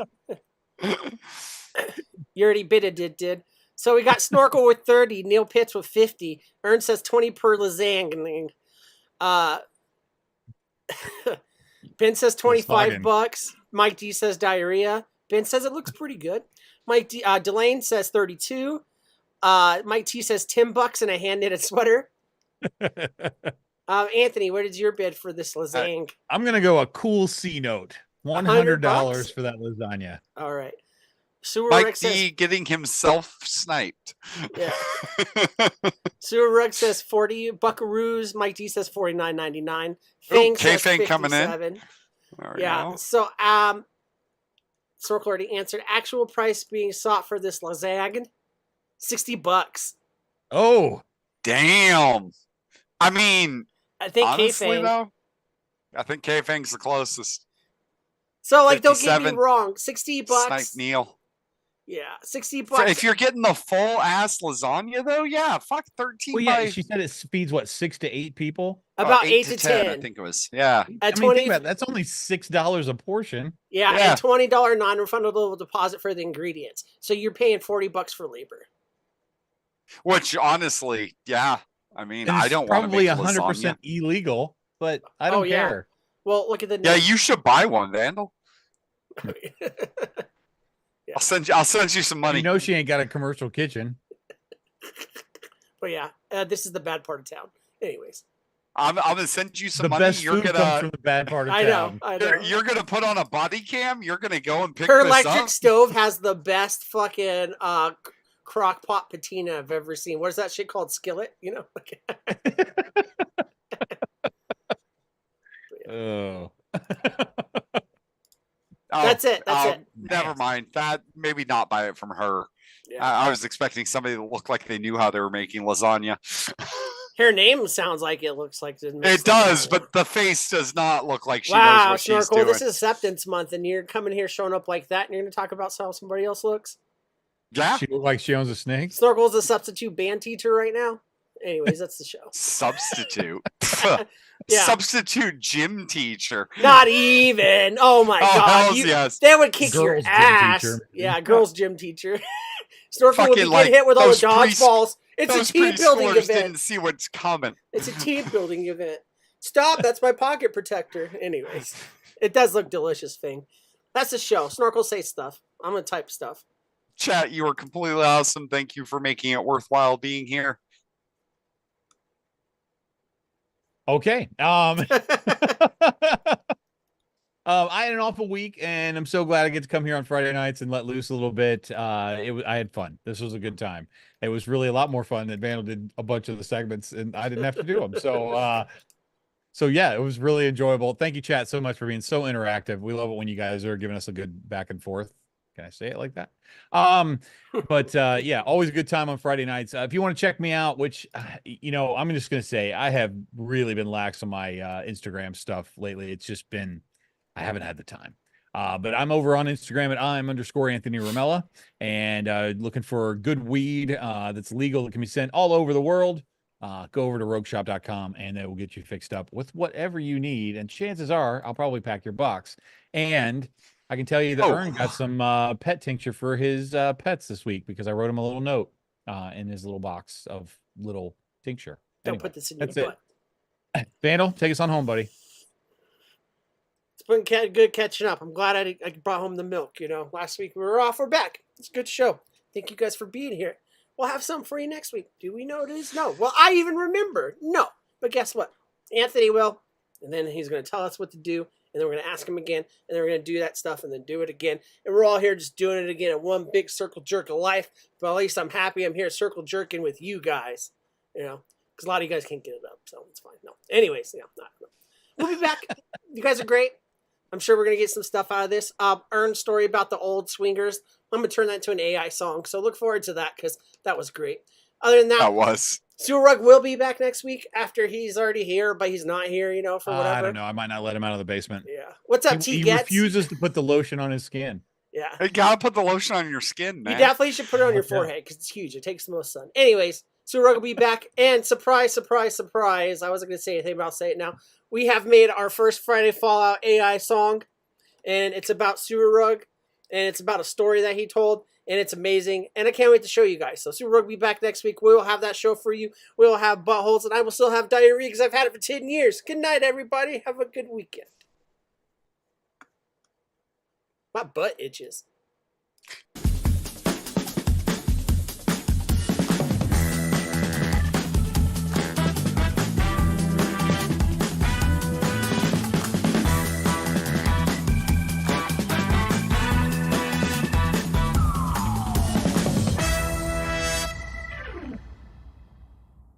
You already bidded, did. So we got Snorkel with 30, Neil Pitts with 50. Ern says 20 per lasagna. Ben says 25 fucking. bucks. Mike D says diarrhea. Ben says it looks pretty good. Delane says 32. Mike T says $10 and a hand knitted sweater. Anthony, what is your bid for this lasagna? I'm gonna go a cool C note. $100 for that lasagna. All right. Sewer Mike Rick says, D getting himself sniped. yeah. Sewer Rug says 40 buckaroos. Mike D says $49.99. Fang says K-Fang coming in. 57. There we Yeah. go. So Circle already answered. Actual price being sought for this lasagna, $60. Oh, Damn. I mean, I think honestly K-Fang. though, I think K-Fang's the closest. So like, don't get me 57. wrong, $60. Snipe Neil. Yeah, $60. If you're getting the full ass lasagna, though, yeah, fuck 13 Well, yeah, by she said it feeds what 6 to 8 people. About 8 to 10, 10. I think it was. Yeah. At I mean, 20 think about it, that's only $6 a portion. Yeah, Yeah. and $20 non-refundable deposit for the ingredients. So you're paying $40 for labor. Which honestly, yeah. I mean, And I it's don't want to probably make 100% illegal, but I don't Oh, yeah. care. Well, look at the Yeah, name. you should buy one, Vandal. I'll send you some money. You know she ain't got a commercial kitchen. But yeah, this is the bad part of town. Anyways, I'm gonna send you some The money. best You're food comes gonna from the bad part of I know, town. I know. you're gonna put on a body cam. You're gonna go and pick Her this electric up. stove has the best fucking crock pot patina I've ever seen. What is that shit called? Skillet? You know? Oh. Oh, That's it. That's it. Never mind. That maybe not buy it from her. Yeah. I was expecting somebody to look like they knew how they were making lasagna. Her name sounds like it looks like It does, but the face does not look like she knows wow, what she's Snorkel, doing. this is acceptance month, and you're coming here showing up like that, and you're going to talk about how somebody else looks? Yeah, She looked like she owns a snake. Snorkel's a substitute band teacher right now. Anyways, that's the show. substitute. Yeah. Substitute gym teacher. Not even. Oh my Oh, god. hells yes. They would kick your Girls' gym ass. teacher. Yeah, girls gym teacher. Snorkel would be Fucking, getting like, hit with all the those dodgeballs. It's a Those team building preschoolers event. didn't see what's coming. It's a team building event. Stop, that's my pocket protector. Anyways, it does look delicious thing. That's the show. Snorkel say stuff. I'm gonna type stuff. Chat, you were completely awesome. Thank you for making it worthwhile being here. Okay. I had an awful week, and I'm so glad I get to come here on Friday nights and let loose a little bit. I had fun. This was a good time. It was really a lot more fun than Vandal did a bunch of the segments, and I didn't have to do them. So yeah, it was really enjoyable. Thank you, chat, so much for being so interactive. We love it when you guys are giving us a good back and forth. Can I say it like that? But yeah, always a good time on Friday nights. If you want to check me out, which I'm just gonna say I have really been lax on my Instagram stuff lately. It's just been I haven't had the time. But I'm over on Instagram at I'm_Anthony Ramella, and looking for good weed that's legal that can be sent all over the world. Go over to rogueshop.com and they will get you fixed up with whatever you need. And chances are I'll probably pack your box. And I can tell you that Ern got some pet tincture for his pets this week because I wrote him a little note in his little box of little tincture. Don't Anyway, put this in your that's butt. it. Vandal, take us on home, buddy. It's been good catching up. I'm glad I brought home the milk. Last week we were off. We're back. It's a good show. Thank you guys for being here. We'll have something for you next week. Do we know what it is? No. Well, I even remember. No. But guess what? Anthony will. And then he's going to tell us what to do. And then we're going to ask him again. And then we're going to do that stuff and then do it again. And we're all here just doing it again in one big circle jerk of life. But at least I'm happy I'm here circle jerking with you guys. Because a lot of you guys can't get it up. So it's fine. No. Anyways, no. We'll be back. You guys are great. I'm sure we're going to get some stuff out of this. Ern's story about the old swingers. I'm going to turn that into an AI song. So look forward to that because that was great. Other than that, Sewer Rug will be back next week after he's already here, but he's not here, for whatever. I don't know. I might not let him out of the basement. Yeah. What's up, T He Gets? refuses to put the lotion on his skin. Yeah. You gotta put the lotion on your skin, man. You definitely should put it on your Okay. forehead because it's huge. It takes the most sun. Anyways, Sewer Rug will be back. And surprise, surprise, surprise. I wasn't going to say anything, but I'll say it now. We have made our first Friday Fallout AI song. And it's about Sewer Rug. And it's about a story that he told. And it's amazing. And I can't wait to show you guys. So Sewer Rug will be back next week. We will have that show for you. We will have buttholes. And I will still have diarrhea because I've had it for 10 years. Good night, everybody. Have a good weekend. My butt itches.